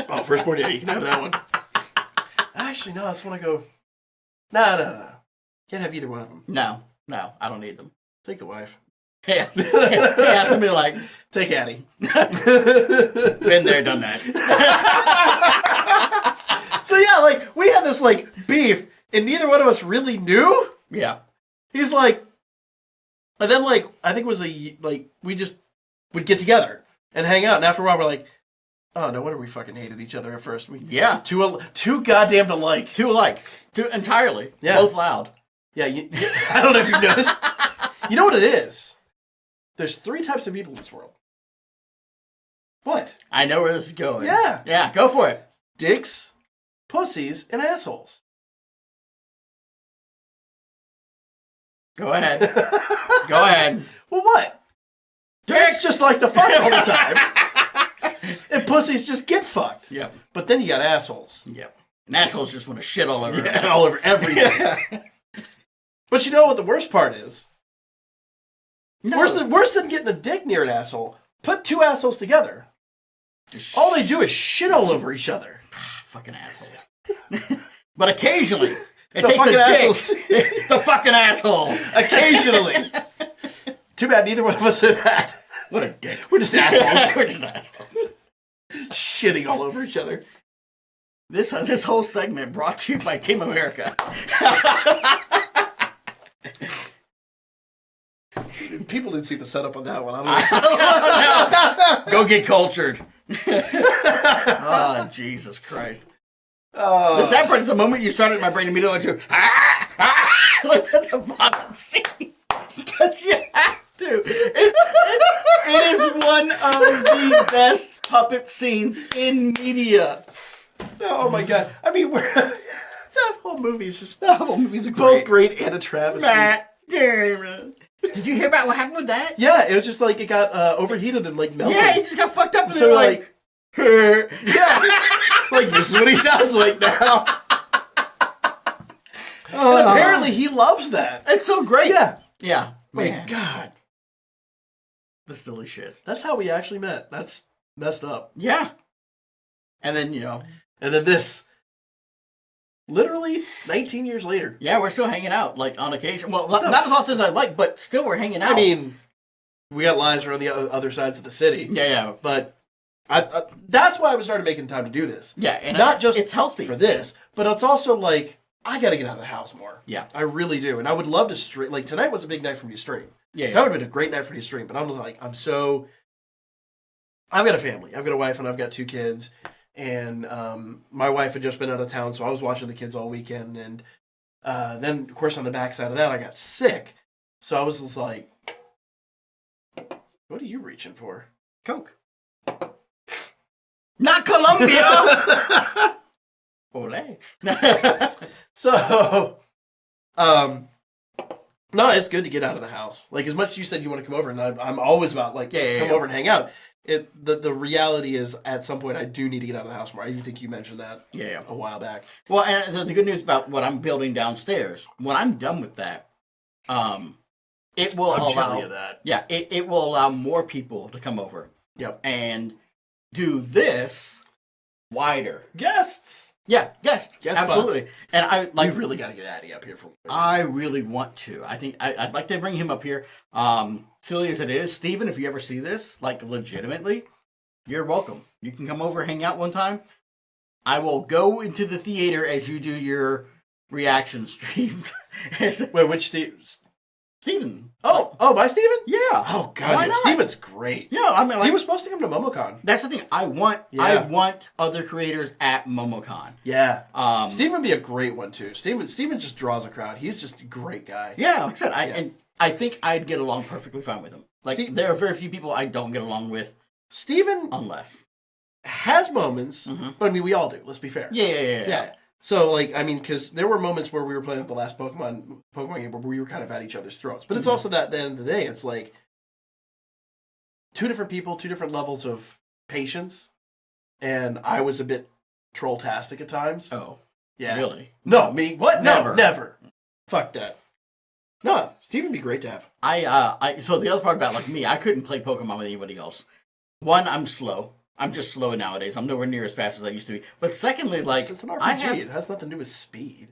Oh, firstborn, yeah, you can have that one. Actually, no, that's when I go, no. Can't have either one of them. No, I don't need them. Take the wife. Yeah, somebody like... Take Addie. Been there, done that. So yeah, like, we had this, like, beef, and neither one of us really knew. Yeah. He's like... And then, like, I think it was we just would get together and hang out, and after a while we're like, oh, no wonder we fucking hated each other at first. Yeah. Too goddamn alike. Two alike. Two entirely. Yeah. Both loud. Yeah, I don't know if you've noticed. You know what it is? There's 3 types of people in this world. What? I know where this is going. Yeah. Yeah, go for it. Dicks, pussies, and assholes. Go ahead. Go ahead. Well, what? Dicks just like to fuck all the time. And pussies just get fucked. Yep. But then you got assholes. Yep. And assholes just want to shit all over. Yeah, all over everything. But you know what the worst part is? No. Worse than getting a dick near an asshole. Put 2 assholes together. All they do is shit all over each other. Fucking assholes. But occasionally, it The takes fucking a assholes. dick. The fucking asshole. Occasionally. Too bad neither one of us did that. What a dick. We're just assholes. We're just assholes. Shitting all over each other. This whole segment brought to you by Team America. People didn't see the setup on that one. I don't know. Go get cultured. Oh, Jesus Christ. The sad part is the moment you started, my brain immediately went to, look at the bottom scene. Because you have to. It is one of the best puppet scenes in media. Oh my god. I mean, that whole movie is just... The whole movie's both great and a travesty. Matt Damon. Did you hear about what happened with that? Yeah, it was just like it got overheated and like melted. Yeah, it just got fucked up and So they were like yeah, like this is what he sounds like now. And apparently he loves that. It's so great. Yeah. Yeah. My Man. God. The silly shit. That's how we actually met. That's messed up. Yeah. And then, And then this. Literally 19 years later. Yeah, we're still hanging out, like, on occasion. Well, not as often as I'd like, but still we're hanging out. I mean, we got lives around the other sides of the city. Yeah. But I that's why I started making time to do this. Yeah, and not just it's healthy for this, but it's also like, I got to get out of the house more. Yeah. I really do. And I would love to stream. Like, tonight was a big night for me to stream. Yeah. That would have been a great night for me to stream. But I'm like, I've got a family. I've got a wife and I've got 2 kids. And my wife had just been out of town, so I was watching the kids all weekend. And then, of course, on the backside of that, I got sick. So I was just like, what are you reaching for? Coke. Not Colombia! Ole. So, no, it's good to get out of the house. Like, as much as you said you want to come over, and I'm always about, like, come over and hang out. The reality is, at some point, I do need to get out of the house more. I even think you mentioned that a while back. Well, and the good news about what I'm building downstairs, when I'm done with that, it will allow that. Yeah, it will allow more people to come over. Yep. And do this wider. Guests. Yeah, guest absolutely. Spots. And I like you really got to get Addy up here for. I really want to. I think I'd like to bring him up here. Silly as it is, Steven, if you ever see this, like legitimately, you're welcome. You can come over, hang out one time. I will go into the theater as you do your reaction streams. Wait, which Steve? Steven. Oh, by Steven? Yeah. Oh God, yeah. Steven's great. Yeah, I mean, like, he was supposed to come to MomoCon. That's the thing. I want other creators at MomoCon. Yeah. Steven would be a great one too. Steven just draws a crowd. He's just a great guy. Yeah, like I said, I think I'd get along perfectly fine with him. Like, there are very few people I don't get along with. Steven unless has moments, but I mean, we all do. Let's be fair. Yeah. So, like, I mean, because there were moments where we were playing the last Pokemon game where we were kind of at each other's throats. But it's also that at the end of the day, it's like two different people, two different levels of patience. And I was a bit troll-tastic at times. Oh. Yeah. Really? No, me? What? Never. Never. Fuck that. No, Steven would be great to have. So the other part about, like, me, I couldn't play Pokemon with anybody else. One, I'm slow. I'm just slow nowadays. I'm nowhere near as fast as I used to be. But secondly, like, it's an RPG. It has nothing to do with speed.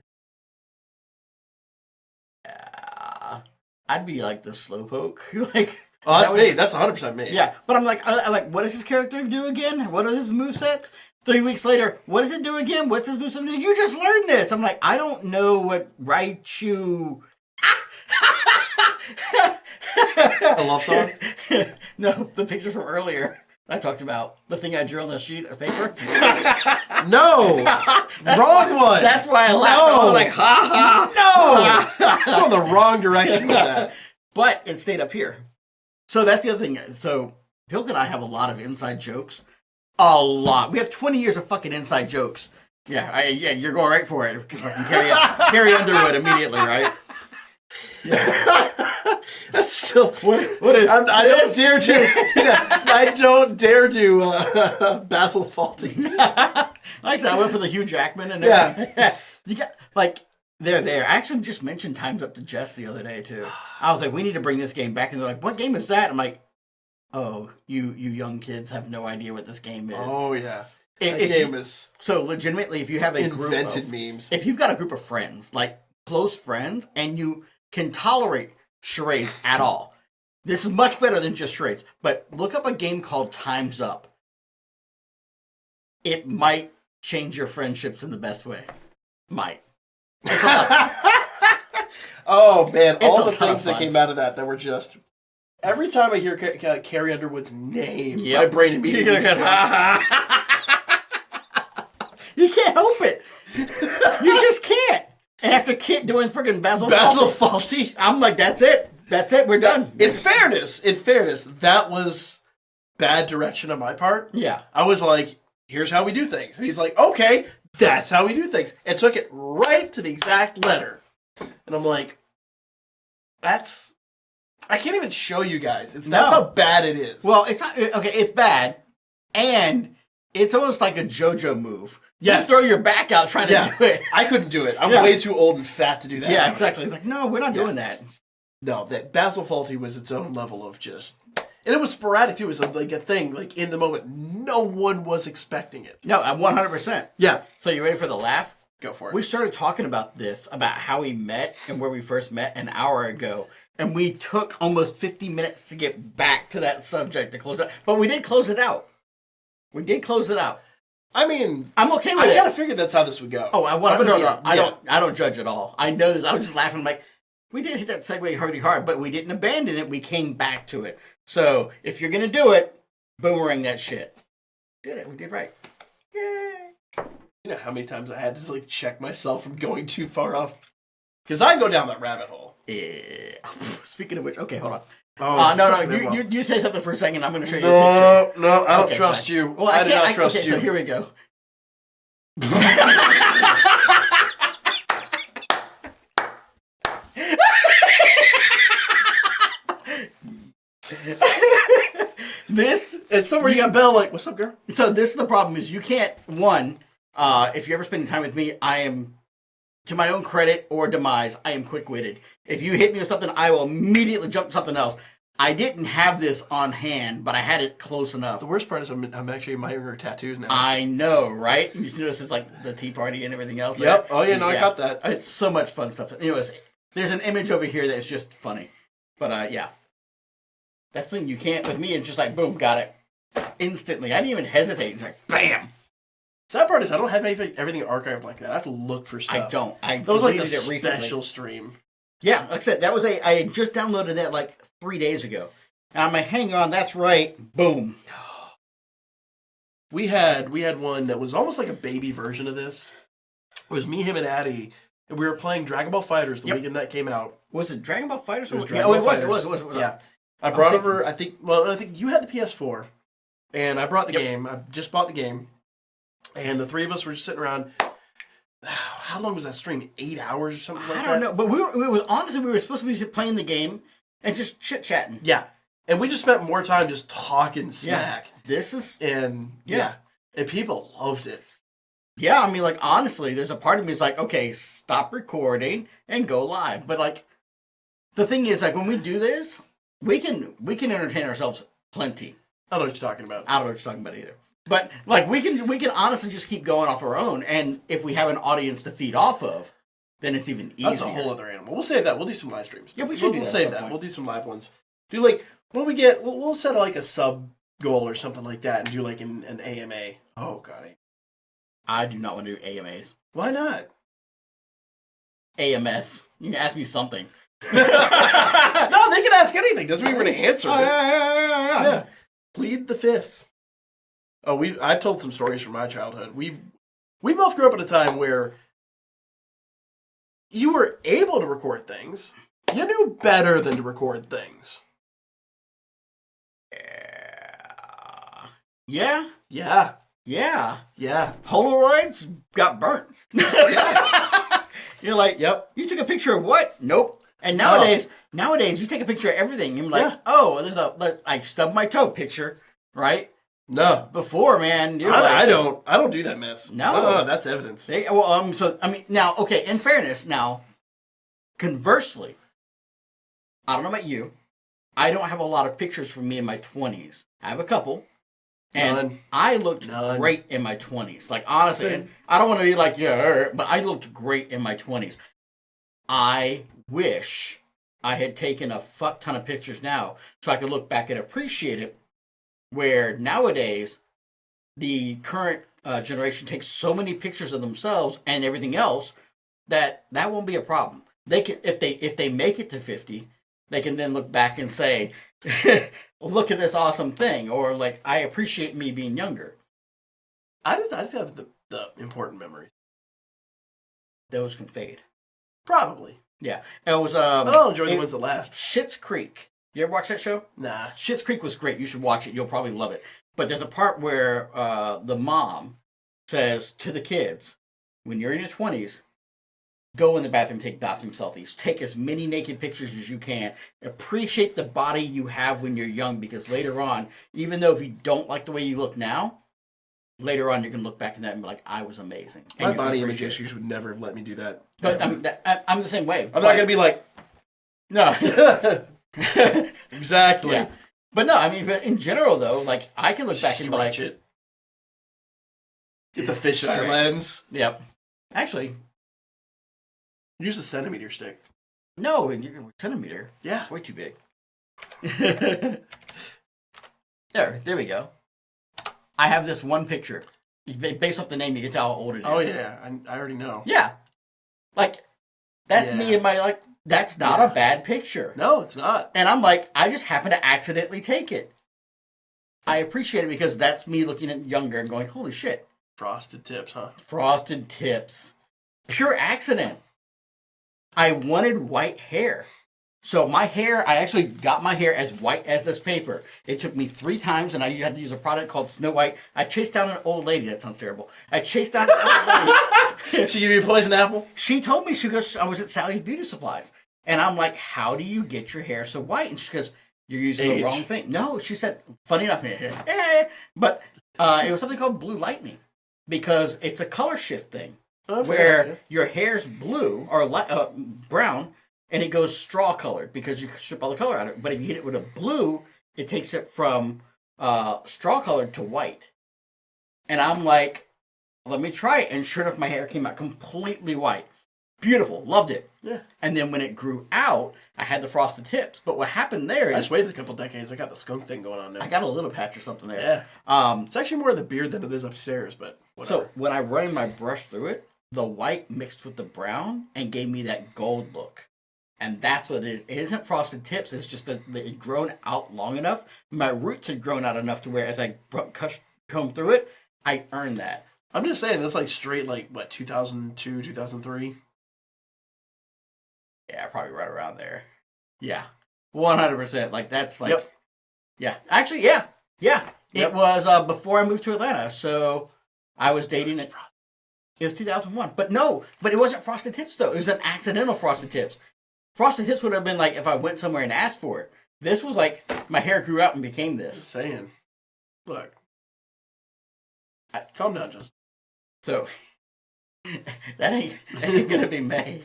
I'd be like the slowpoke. Like, oh, that's me. That's 100% me. Yeah, but I'm like, what does his character do again? What are his movesets? 3 weeks later, what does it do again? What's his moveset? You just learned this. I'm like, I don't know what Raichu. A love song? No, the picture from earlier. I talked about the thing I drew on the sheet of paper. No! Wrong one! That's why I laughed. I was like, ha ha! No! Going the wrong direction with that. But it stayed up here. So that's the other thing. So Pilk and I have a lot of inside jokes. A lot. We have 20 years of fucking inside jokes. Yeah, you're going right for it. Fucking Carrie Underwood immediately, right? Yeah. That's still what is I don't dare to. I don't dare to Basil Fawlty. Like I said, I went for the Hugh Jackman and you got like they're there. I actually just mentioned Time's Up to Jess the other day too. I was like, we need to bring this game back, and they're like, what game is that? I'm like, oh, you young kids have no idea what this game is. Oh yeah. That game is so legitimately. If you have a invented memes, if you've got a group of friends, like close friends, and you can tolerate charades at all, this is much better than just charades. But look up a game called Time's Up. It might change your friendships in the best way. Might. Oh man, all the things that came out of that were just. Every time I hear Carrie Underwood's name, my brain immediately goes. You can't help it. You just can't. And after Kit doing friggin' Basil Fawlty, I'm like, that's it. That's it. We're done. In fairness, that was bad direction on my part. Yeah. I was like, here's how we do things. And he's like, okay, that's how we do things. And took it right to the exact letter. And I'm like, I can't even show you guys. That's how bad it is. Well, it's not, okay, it's bad. And it's almost like a JoJo move. Yes. You throw your back out trying to do it. I couldn't do it. I'm way too old and fat to do that. Yeah, exactly. Like, no, we're not doing that. No, that Basil Fawlty was its own level of just... And it was sporadic, too. It was like a thing, like, in the moment. No one was expecting it. No, 100%. Yeah. So you ready for the laugh? Go for it. We started talking about this, about how we met and where we first met an hour ago. And we took almost 50 minutes to get back to that subject to close it. But we did close it out. I mean, I'm okay with it. I gotta figure that's how this would go. Oh, I don't judge at all. I know this. I was just laughing. I'm like, we did hit that segue pretty hard, but we didn't abandon it. We came back to it. So if you're gonna do it, boomerang that shit. Did it? We did right. Yay! You know how many times I had to like check myself from going too far off because I go down that rabbit hole. Yeah. Speaking of which, okay, hold on. Oh, no. You say something for a second. I'm going to show you a picture. No, I don't trust you. Well, I do not trust you. So here we go. This it's somewhere you got Belle like, what's up, girl? So this is the problem: is you can't if you're ever spending time with me, I am. To my own credit or demise, I am quick-witted. If you hit me with something, I will immediately jump to something else. I didn't have this on hand, but I had it close enough. The worst part is I'm actually admiring her tattoos now. I know, right? You notice it's like the Tea Party and everything else. Yep. Oh, yeah, I got that. It's so much fun stuff. Anyways, there's an image over here that's just funny. But, yeah. That's the thing. You can't, with me, it's just like, boom, got it. Instantly. I didn't even hesitate. It's like, bam. Sad part is I don't have everything archived like that. I have to look for stuff. I don't. That was like the special stream. Yeah, like I said, that was I just downloaded that like 3 days ago. And I'm like, hang on, that's right. Boom. We had one that was almost like a baby version of this. It was me, him, and Addie, and we were playing Dragon Ball FighterZ the weekend that came out. Was it Dragon Ball FighterZ? It was Dragon Ball FighterZ. It was. Yeah. I brought over, I think you had the PS4, and I brought the game. I just bought the game, and the three of us were just sitting around. How long was that stream? 8 hours or something like that? I don't know, but we were supposed to be playing the game and just chit-chatting. Yeah, and we just spent more time just talking smack. And people loved it. Yeah, I mean, like, honestly, there's a part of me that's like, okay, stop recording and go live. But, like, the thing is, like, when we do this, we can entertain ourselves plenty. I don't know what you're talking about. I don't know what you're talking about either. But, like, we can honestly just keep going off our own. And if we have an audience to feed off of, then it's even easier. That's a whole other animal. We'll save that. We'll do some live streams. Yeah, we should We'll save that. We'll do some live ones. Do, like, when we get, we'll set, like, a sub goal or something like that and do, like, an AMA. Oh, God. I do not want to do AMAs. Why not? AMS. You can ask me something. No, they can ask anything. Doesn't mean we're going to answer it. Yeah. Plead the fifth. Oh, I've told some stories from my childhood. We both grew up at a time where you were able to record things. You knew better than to record things. Yeah. Yeah. Yeah. Yeah. Polaroids got burnt. You're like, yep. You took a picture of what? Nope. And nowadays you take a picture of everything. You're like, I stubbed my toe picture, right? No. Before, man, I don't do that mess. No. That's evidence. Now, okay, in fairness, now, conversely, I don't know about you, I don't have a lot of pictures from me in my 20s. I have a couple. And I looked great in my 20s. Like, honestly, and I don't want to be like, but I looked great in my 20s. I wish I had taken a fuck ton of pictures now so I could look back and appreciate it. Where nowadays, the current generation takes so many pictures of themselves and everything else that won't be a problem. They can, if they make it to 50, they can then look back and say, look at this awesome thing, or like, I appreciate me being younger. I just have the important memories. Those can fade. Probably. Yeah. It was I'll enjoy the ones that last. Schitt's Creek. You ever watch that show? Nah. Schitt's Creek was great. You should watch it. You'll probably love it. But there's a part where the mom says to the kids, when you're in your 20s, go in the bathroom, take bathroom selfies. Take as many naked pictures as you can. Appreciate the body you have when you're young, because later on, even though if you don't like the way you look now, later on you can look back at that and be like, I was amazing. My body image issues would never have let me do that. But I'm the same way. I'm not going to be like... No. Exactly. Yeah. But no, I mean, but in general, though, like, I can look back and be like... it. Get the fisheye lens. Yep. Actually... Use the centimeter stick. No, centimeter. Yeah. It's way too big. There we go. I have this one picture. Based off the name, you can tell how old it is. Oh, yeah. I already know. Yeah. Like, that's me in my, like, that's not a bad picture. No, it's not. And I'm like, I just happened to accidentally take it. I appreciate it because that's me looking at younger and going, holy shit. Frosted tips, huh? Frosted tips. Pure accident. I wanted white hair. So my hair, I actually got my hair as white as this paper. It took me 3 times, and I had to use a product called Snow White. I chased down an old lady. That sounds terrible. I chased down an old lady. She gave me a poison apple? She told me, I was at Sally's Beauty Supplies. And I'm like, how do you get your hair so white? And she goes, you're using the wrong thing. No, she said, funny enough, but it was something called Blue Lightning. Because it's a color shift thing. Where your hair's blue or brown, and it goes straw colored because you strip all the color out of it. But if you hit it with a blue, it takes it from straw colored to white. And I'm like, let me try it. And sure enough, my hair came out completely white. Beautiful. Loved it. Yeah. And then when it grew out, I had the frosted tips. But what happened there is... I just waited a couple decades. I got the skunk thing going on now. I got a little patch or something there. Yeah. It's actually more of the beard than it is upstairs, but whatever. So when I ran my brush through it, the white mixed with the brown and gave me that gold look. And that's what it is. It isn't frosted tips. It's just that it had grown out long enough. My roots had grown out enough to where as I combed through it, I earned that. I'm just saying, that's like straight, 2002, 2003? Yeah, probably right around there. Yeah. 100%. Like, that's like, Yep. yeah. Actually, yeah. Yep. It was before I moved to Atlanta. So I was dating it. It was 2001. But it wasn't Frosted Tips, though. It was an accidental Frosted Tips. Frosted Tips would have been like if I went somewhere and asked for it. This was like my hair grew out and became this. Just saying. Look. Calm down, Justin. So that ain't gonna be May.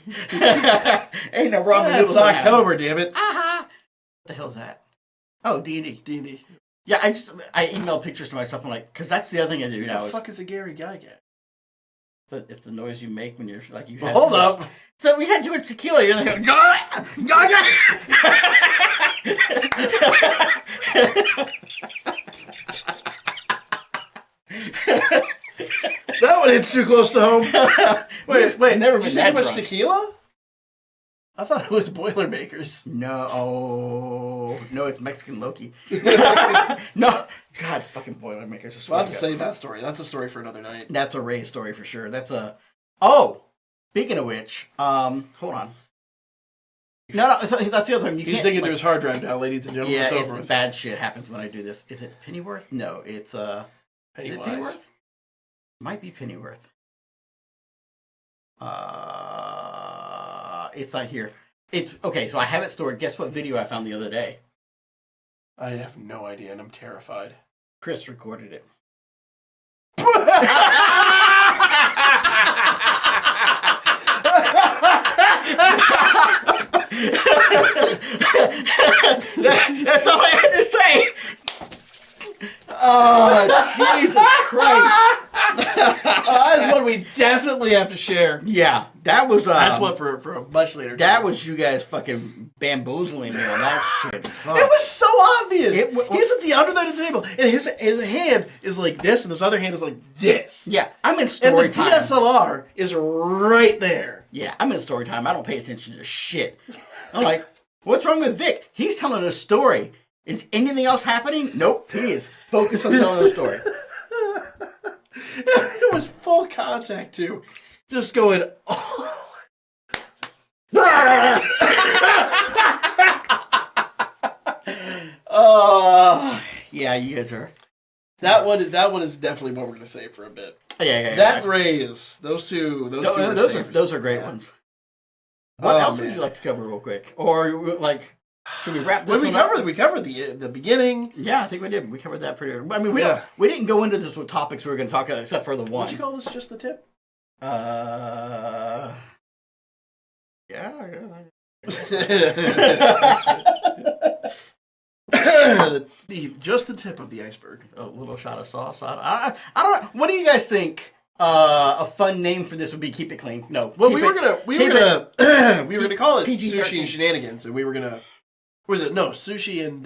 Ain't no wrong with It's October, damn it. What the hell's that? Oh, D&D. D&D. Yeah, I emailed pictures to myself. I'm like, because that's the other thing I do now. What the fuck is a Gary Gygax? It's the noise you make when you're like you. Hold up. So we had too much tequila. You're like, That one hits too close to home. Wait, never did been you that too much drunk. tequila? I thought it was Boilermakers. No, it's Mexican Loki. No, God, fucking Boilermakers. I swear I'll have to God. say that story. That's a story for another night. That's a Ray story for sure. That's a. Oh, speaking of which, hold on. No, so that's the other thing. You He's can't, digging like, through his hard drive now, ladies and gentlemen. Yeah, It's over. it's bad shit happens when I do this. Is it Pennyworth? No, it's Is it Pennyworth? Might be Pennyworth. It's not here. It's okay. So I have it stored. Guess what video I found the other day? I have no idea, and I'm terrified. Chris recorded it. That's all I had to say. Oh, Jesus Christ. That's one we definitely have to share. Yeah, that was... That's one for a much later time. That was you guys fucking bamboozling me on that shit. Fuck. It was so obvious. He's at the other end of the table, and his hand is like this, and his other hand is like this. Yeah, I'm in And story the time. DSLR is right there. Yeah, I'm in story time. I don't pay attention to shit. I'm like, what's wrong with Vic? He's telling a story. Is anything else happening? Nope. He is focused on telling a story. It was full contact too. Just going, oh. Yeah, you guys are. That one is definitely what we're gonna save for a bit. Yeah. That raise, those two Those are great ones. What else would you like to cover real quick? Or like, should we wrap this one up? We covered the beginning. Yeah, I think we did. We covered that pretty. I mean, we didn't go into this with topics we were going to talk about except for the one. Would you call this just the tip? Yeah. Just the tip of the iceberg. A little shot of sauce. I don't know. What do you guys think? A fun name for this would be Keep It Clean. No. Well, we were gonna call it PG-13. Sushi and Shenanigans, and we were gonna. What was it? No, Sushi and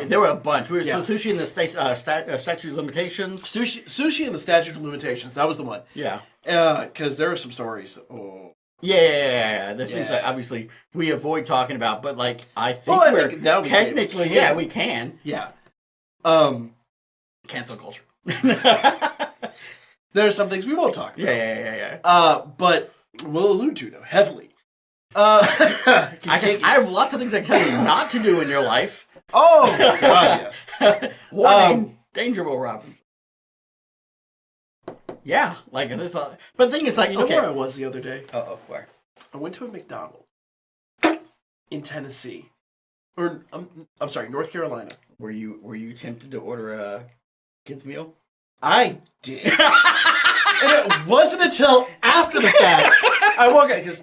there were a bunch. So Sushi and the Statute of Limitations. Sushi and the Statute of Limitations. That was the one. Yeah. Because there are some stories. Oh. Yeah. There's things that obviously we avoid talking about, but like I think technically, we can. Yeah. Cancel culture. There are some things we won't talk about. Yeah. But we'll allude to, though, heavily. I have lots of things I can tell you not to do in your life. Oh, God, yes. Warning, Danger Will Robinson. Yeah, like this. But the thing is, like, you know where I was the other day? Where? I went to a McDonald's in Tennessee. Or, I'm sorry, North Carolina. Were you tempted to order a kids meal? I did. And it wasn't until after the fact I walk out, because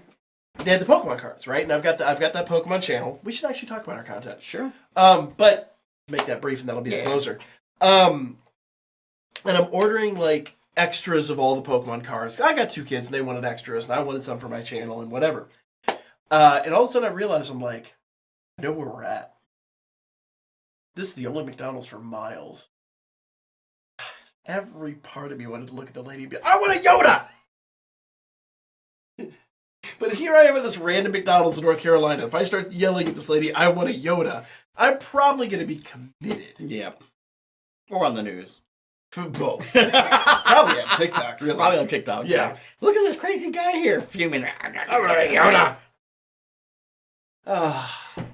they had the Pokemon cards, right? And I've got that Pokemon channel. We should actually talk about our content. Sure. But make that brief and that'll be the closer. And I'm ordering like extras of all the Pokemon cards. I got 2 kids and they wanted extras and I wanted some for my channel and whatever. And all of a sudden I realized, I'm like, I know where we're at. This is the only McDonald's for miles. Every part of me wanted to look at the lady and be like, I want a Yoda! But here I am at this random McDonald's in North Carolina. If I start yelling at this lady, I want a Yoda, I'm probably going to be committed. Yeah. Or on the news. Both. Probably on TikTok, really. Probably on TikTok. Yeah. Look at this crazy guy here fuming. I want a Yoda!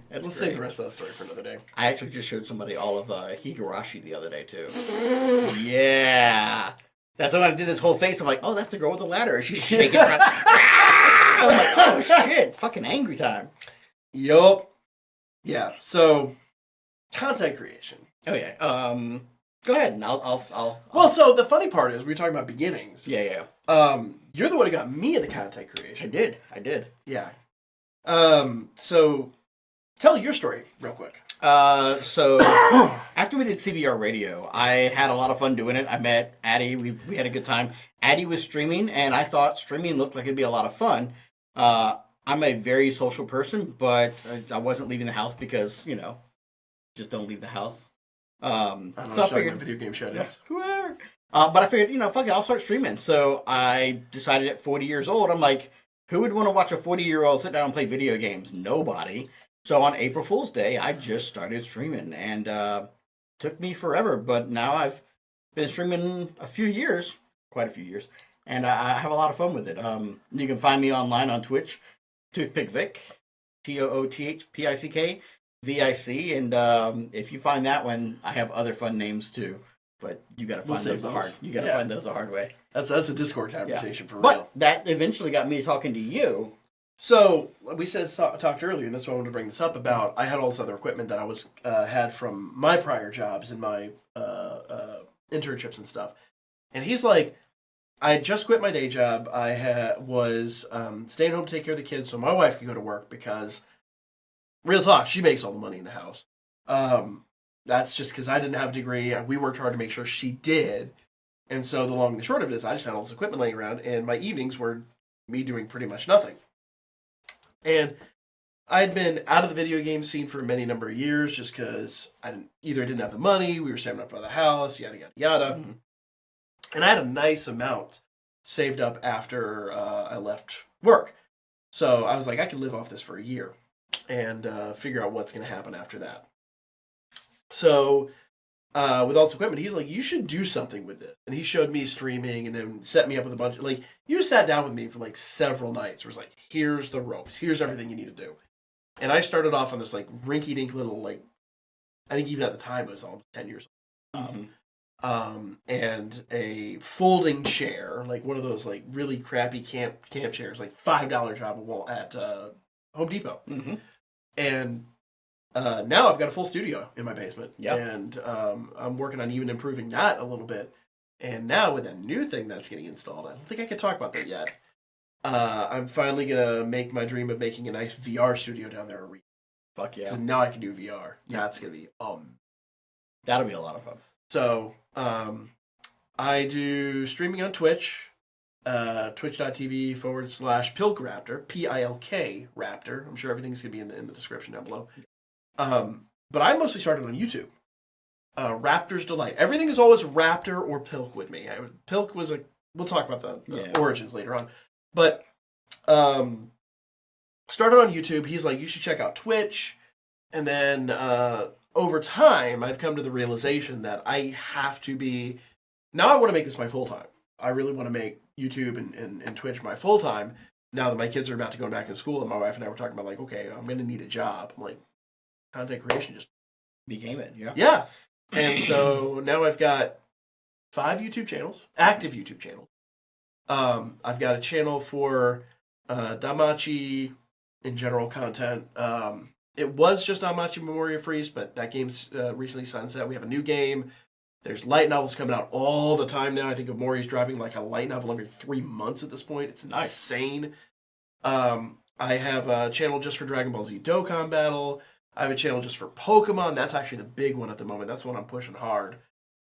That's We'll great. save the rest of that story for another day. I actually just showed somebody all of Higurashi the other day, too. Yeah. That's when I did this whole face. I'm like, oh, that's the girl with the ladder. She's shaking around. I'm like, oh, shit. Fucking angry time. Yup. Yeah, so, content creation. Oh, yeah. Go ahead, and I'll... Well, so the funny part is, we were talking about beginnings. Yeah. You're the one who got me into content creation. I did. Yeah. So, tell your story real quick. So after we did CBR Radio, I had a lot of fun doing it. I met Addie. We had a good time. Addie was streaming, and I thought streaming looked like it'd be a lot of fun. I'm a very social person, but I wasn't leaving the house because, just don't leave the house. So I figured video game shoutouts. whoever. But I figured, fuck it, I'll start streaming. So I decided at 40 years old, I'm like, who would want to watch a 40-year-old sit down and play video games? Nobody. So on April Fool's Day, I just started streaming, and took me forever. But now I've been streaming quite a few years, and I have a lot of fun with it. You can find me online on Twitch, Toothpick Vic, TOOTHPICK VIC, and if you find that one, I have other fun names too. But you gotta find those the hard. You gotta find those the hard way. That's a Discord conversation for real. But that eventually got me talking to you. So we talked earlier, and that's why I wanted to bring this up about. I had all this other equipment that I was had from my prior jobs and my internships and stuff. And he's like, I had just quit my day job. I was staying home to take care of the kids so my wife could go to work because, real talk, she makes all the money in the house. That's just because I didn't have a degree. We worked hard to make sure she did. And so the long and the short of it is I just had all this equipment laying around, and my evenings were me doing pretty much nothing. And I'd been out of the video game scene for many number of years just because I didn't have the money, we were saving up by the house, yada, yada, yada. Mm-hmm. And I had a nice amount saved up after I left work. So I was like, I could live off this for a year and figure out what's going to happen after that. So with all this equipment, he's like, you should do something with this. And he showed me streaming and then set me up with a bunch of, like, you sat down with me for like several nights. Where it's like, here's the ropes. Here's everything you need to do. And I started off on this like rinky-dink little, like, I think even at the time it was almost 10 years old. And a folding chair, like one of those like really crappy camp chairs, like $5 job at Home Depot. Mm-hmm. And now I've got a full studio in my basement. Yep. And I'm working on even improving that a little bit. And now with a new thing that's getting installed, I don't think I can talk about that yet. I'm finally going to make my dream of making a nice VR studio down there. Fuck yeah. Now I can do VR. Yeah, it's going to be that'll be a lot of fun. So I do streaming on Twitch, twitch.tv/Pilk Raptor, Pilk Raptor. I'm sure everything's going to be in the description down below. But I mostly started on YouTube. Raptor's Delight. Everything is always Raptor or Pilk with me. Pilk was we'll talk about the origins later on. But started on YouTube. He's like, you should check out Twitch. And then over time, I've come to the realization that I have to be... Now I want to make this my full-time. I really want to make YouTube and Twitch my full-time. Now that my kids are about to go back to school, and my wife and I were talking about, like, okay, I'm going to need a job. I'm like, content creation just became it, yeah. Yeah. And so now I've got 5 YouTube channels, active YouTube channels. I've got a channel for Danmachi in general content. It was just Danmachi Memoria Freeze, but that game's recently sunset. We have a new game. There's light novels coming out all the time now. I think Mori's dropping like a light novel every 3 months at this point. It's insane. I have a channel just for Dragon Ball Z Dokkan Battle. I have a channel just for Pokemon. That's actually the big one at the moment. That's the one I'm pushing hard.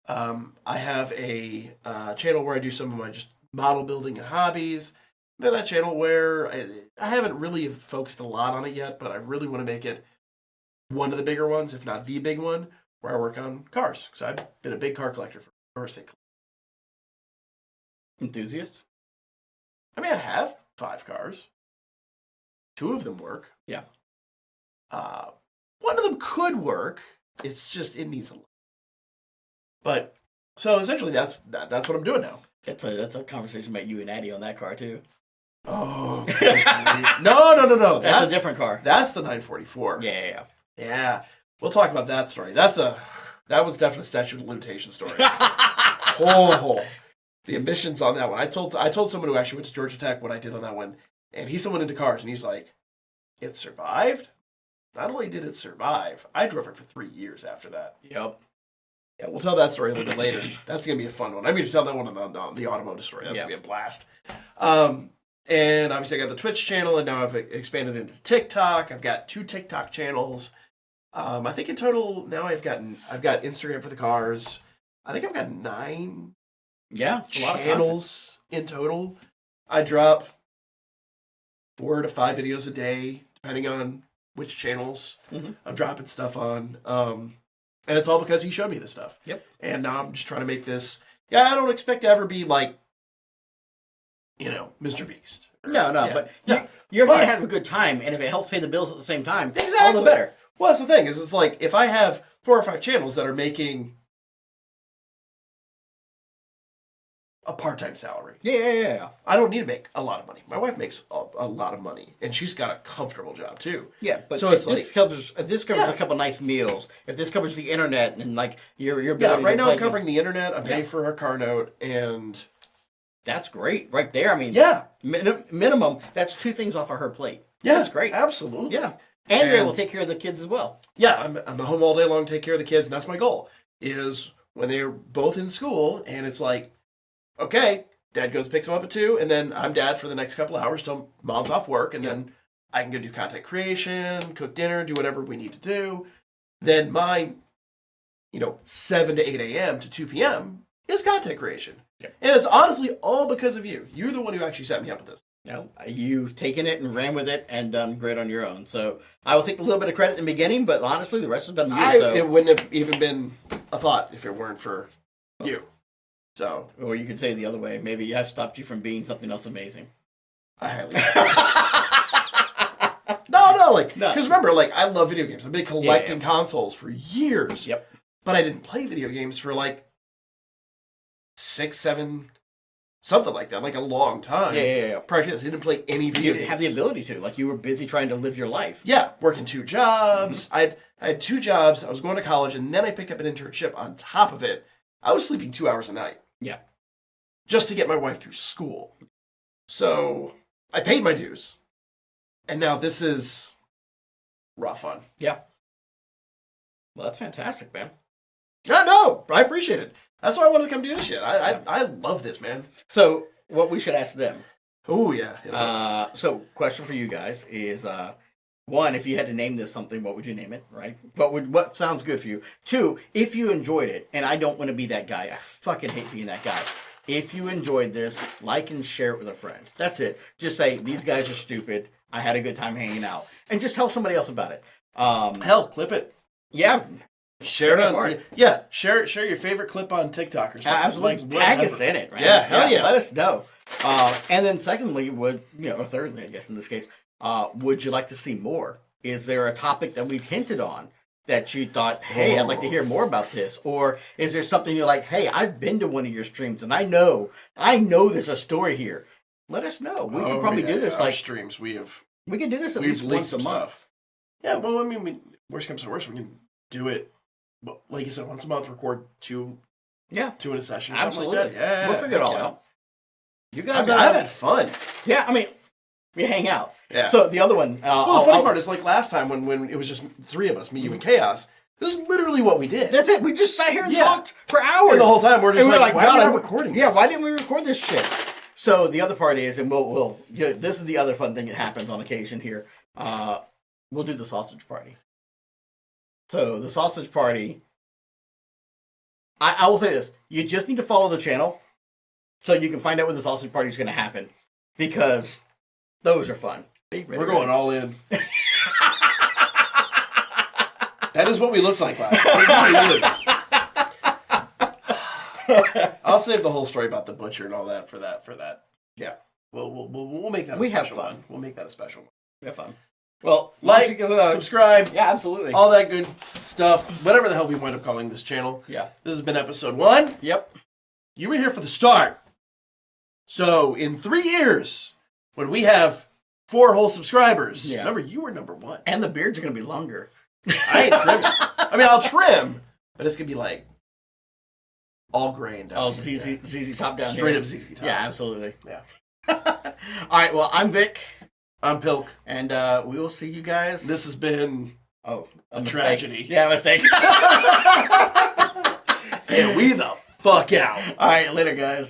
I have a channel where I do some of my just model building and hobbies. Then a channel where I haven't really focused a lot on it yet, but I really want to make it one of the bigger ones, if not the big one, where I work on cars. Because I've been a big car collector for first sake. Enthusiast? I mean, I have 5 cars. 2 of them work. Yeah. One of them could work. It's just, it needs a lot. But, so essentially that's what I'm doing now. That's a conversation about you and Addie on that car, too. Oh, no. That's a different car. That's the 944. Yeah. Yeah. We'll talk about that story. That was definitely a statute of limitation story. Oh, the emissions on that one. I told someone who actually went to Georgia Tech what I did on that one, and he's someone into cars, and he's like, it survived? Not only did it survive, I drove it for 3 years after that. Yep. Yeah, we'll tell that story a little bit later. That's going to be a fun one. I'm going to tell that one on the automotive story. That's going to be a blast. And obviously I got the Twitch channel, and now I've expanded into TikTok. I've got 2 TikTok channels. I think in total now I've got Instagram for the cars. I think I've got 9 channels in total. I drop 4 to 5 videos a day, depending on which channels I'm dropping stuff on. And it's all because he showed me this stuff. Yep. And now I'm just trying to make this. Yeah, I don't expect to ever be like, Mr. Beast. But you're here to have a good time, and if it helps pay the bills at the same time, exactly, all the better. Well, that's the thing, is it's like, if I have 4 or 5 channels that are making a part-time salary. Yeah. I don't need to make a lot of money. My wife makes a lot of money, and she's got a comfortable job too. Yeah, but so it's if this covers a couple nice meals, if this covers the internet and like your ability right to now play I'm covering the internet. I'm paying for her car note, and that's great right there. I mean, minimum that's 2 things off of her plate. Yeah, that's great. Absolutely. Yeah, and you're able to take care of the kids as well. Yeah, I'm home all day long to take care of the kids, and that's my goal. Is when they're both in school, and it's like, okay, Dad goes and picks them up at 2, and then I'm Dad for the next couple of hours till Mom's off work, and then I can go do content creation, cook dinner, do whatever we need to do. Then my, 7 to 8 a.m. to 2 p.m. is content creation. Yep. And it's honestly all because of you. You're the one who actually set me up with this. No, you've taken it and ran with it and done great on your own. So I will take a little bit of credit in the beginning, but honestly, the rest has been you. It wouldn't have even been a thought if it weren't for you. So, or you could say the other way. Maybe I've stopped you from being something else amazing. Because remember, I love video games. I've been collecting consoles for years. Yep. But I didn't play video games for 6, 7, something like that, a long time. Yeah. Prior to this, I didn't play any video games. You didn't have the ability to. You were busy trying to live your life. Yeah, working 2 jobs. I had 2 jobs. I was going to college, and then I picked up an internship on top of it. I was sleeping 2 hours a night. Yeah. Just to get my wife through school. So I paid my dues. And now this is raw fun. Yeah. Well, that's fantastic, man. No, I appreciate it. That's why I wanted to come do this shit. I love this, man. So what we should ask them. Oh, yeah. So question for you guys is, 1, if you had to name this something, what would you name it, right? What sounds good for you? 2, if you enjoyed it, and I don't want to be that guy. I fucking hate being that guy. If you enjoyed this, like and share it with a friend. That's it. Just say, these guys are stupid. I had a good time hanging out. And just tell somebody else about it. Hell, clip it. Yeah. Share it on. Yeah, share your favorite clip on TikTok or something. Absolutely. Tag us in it, right? Yeah, hell yeah. Let us know. And then secondly, or thirdly, I guess in this case, would you like to see more? Is there a topic that we've hinted on that you thought, hey, I'd like to hear more about this? Or is there something you're like, hey, I've been to one of your streams and I know there's a story here. Let us know. We could probably do this streams. We could do this at least once a month. Stuff. Yeah, well, I mean, worst comes to worst, we can do it. Like you said, once a month, record 2 in a session. Absolutely. Like that. Yeah, we'll figure it all out. You guys, I've had fun. Yeah, I mean, we hang out. Yeah. So the other one. The funny part is last time when it was just 3 of us, me, you, and Chaos. This is literally what we did. That's it. We just sat here and talked for hours. And the whole time we're just why are we not recording this? Yeah, why didn't we record this shit? So the other part is, and we'll this is the other fun thing that happens on occasion here. We'll do the sausage party. So the sausage party, I will say this. You just need to follow the channel so you can find out when the sausage party is going to happen. Because those are fun. We're going all in. That is what we looked like last time. I'll save the whole story about the butcher and all that for that. Yeah. We'll make that a special one. We'll make that a special one. We have fun. Well, subscribe. Yeah, absolutely. All that good stuff. Whatever the hell we wind up calling this channel. Yeah. This has been episode 1. Yep. You were here for the start. So, in 3 years, when we have 4 whole subscribers, Yeah. remember, you were number 1. And the beards are going to be longer. I ain't trimming. I mean, I'll trim, but it's going to be like all grain down Oh, here. ZZ Top down Straight here. up ZZ Top. Yeah, absolutely. Yeah. All right, well, I'm Vic. I'm Pilk. And we will see you guys. This has been a mistake. tragedy. Yeah, mistake. And we the fuck out. All right, later, guys.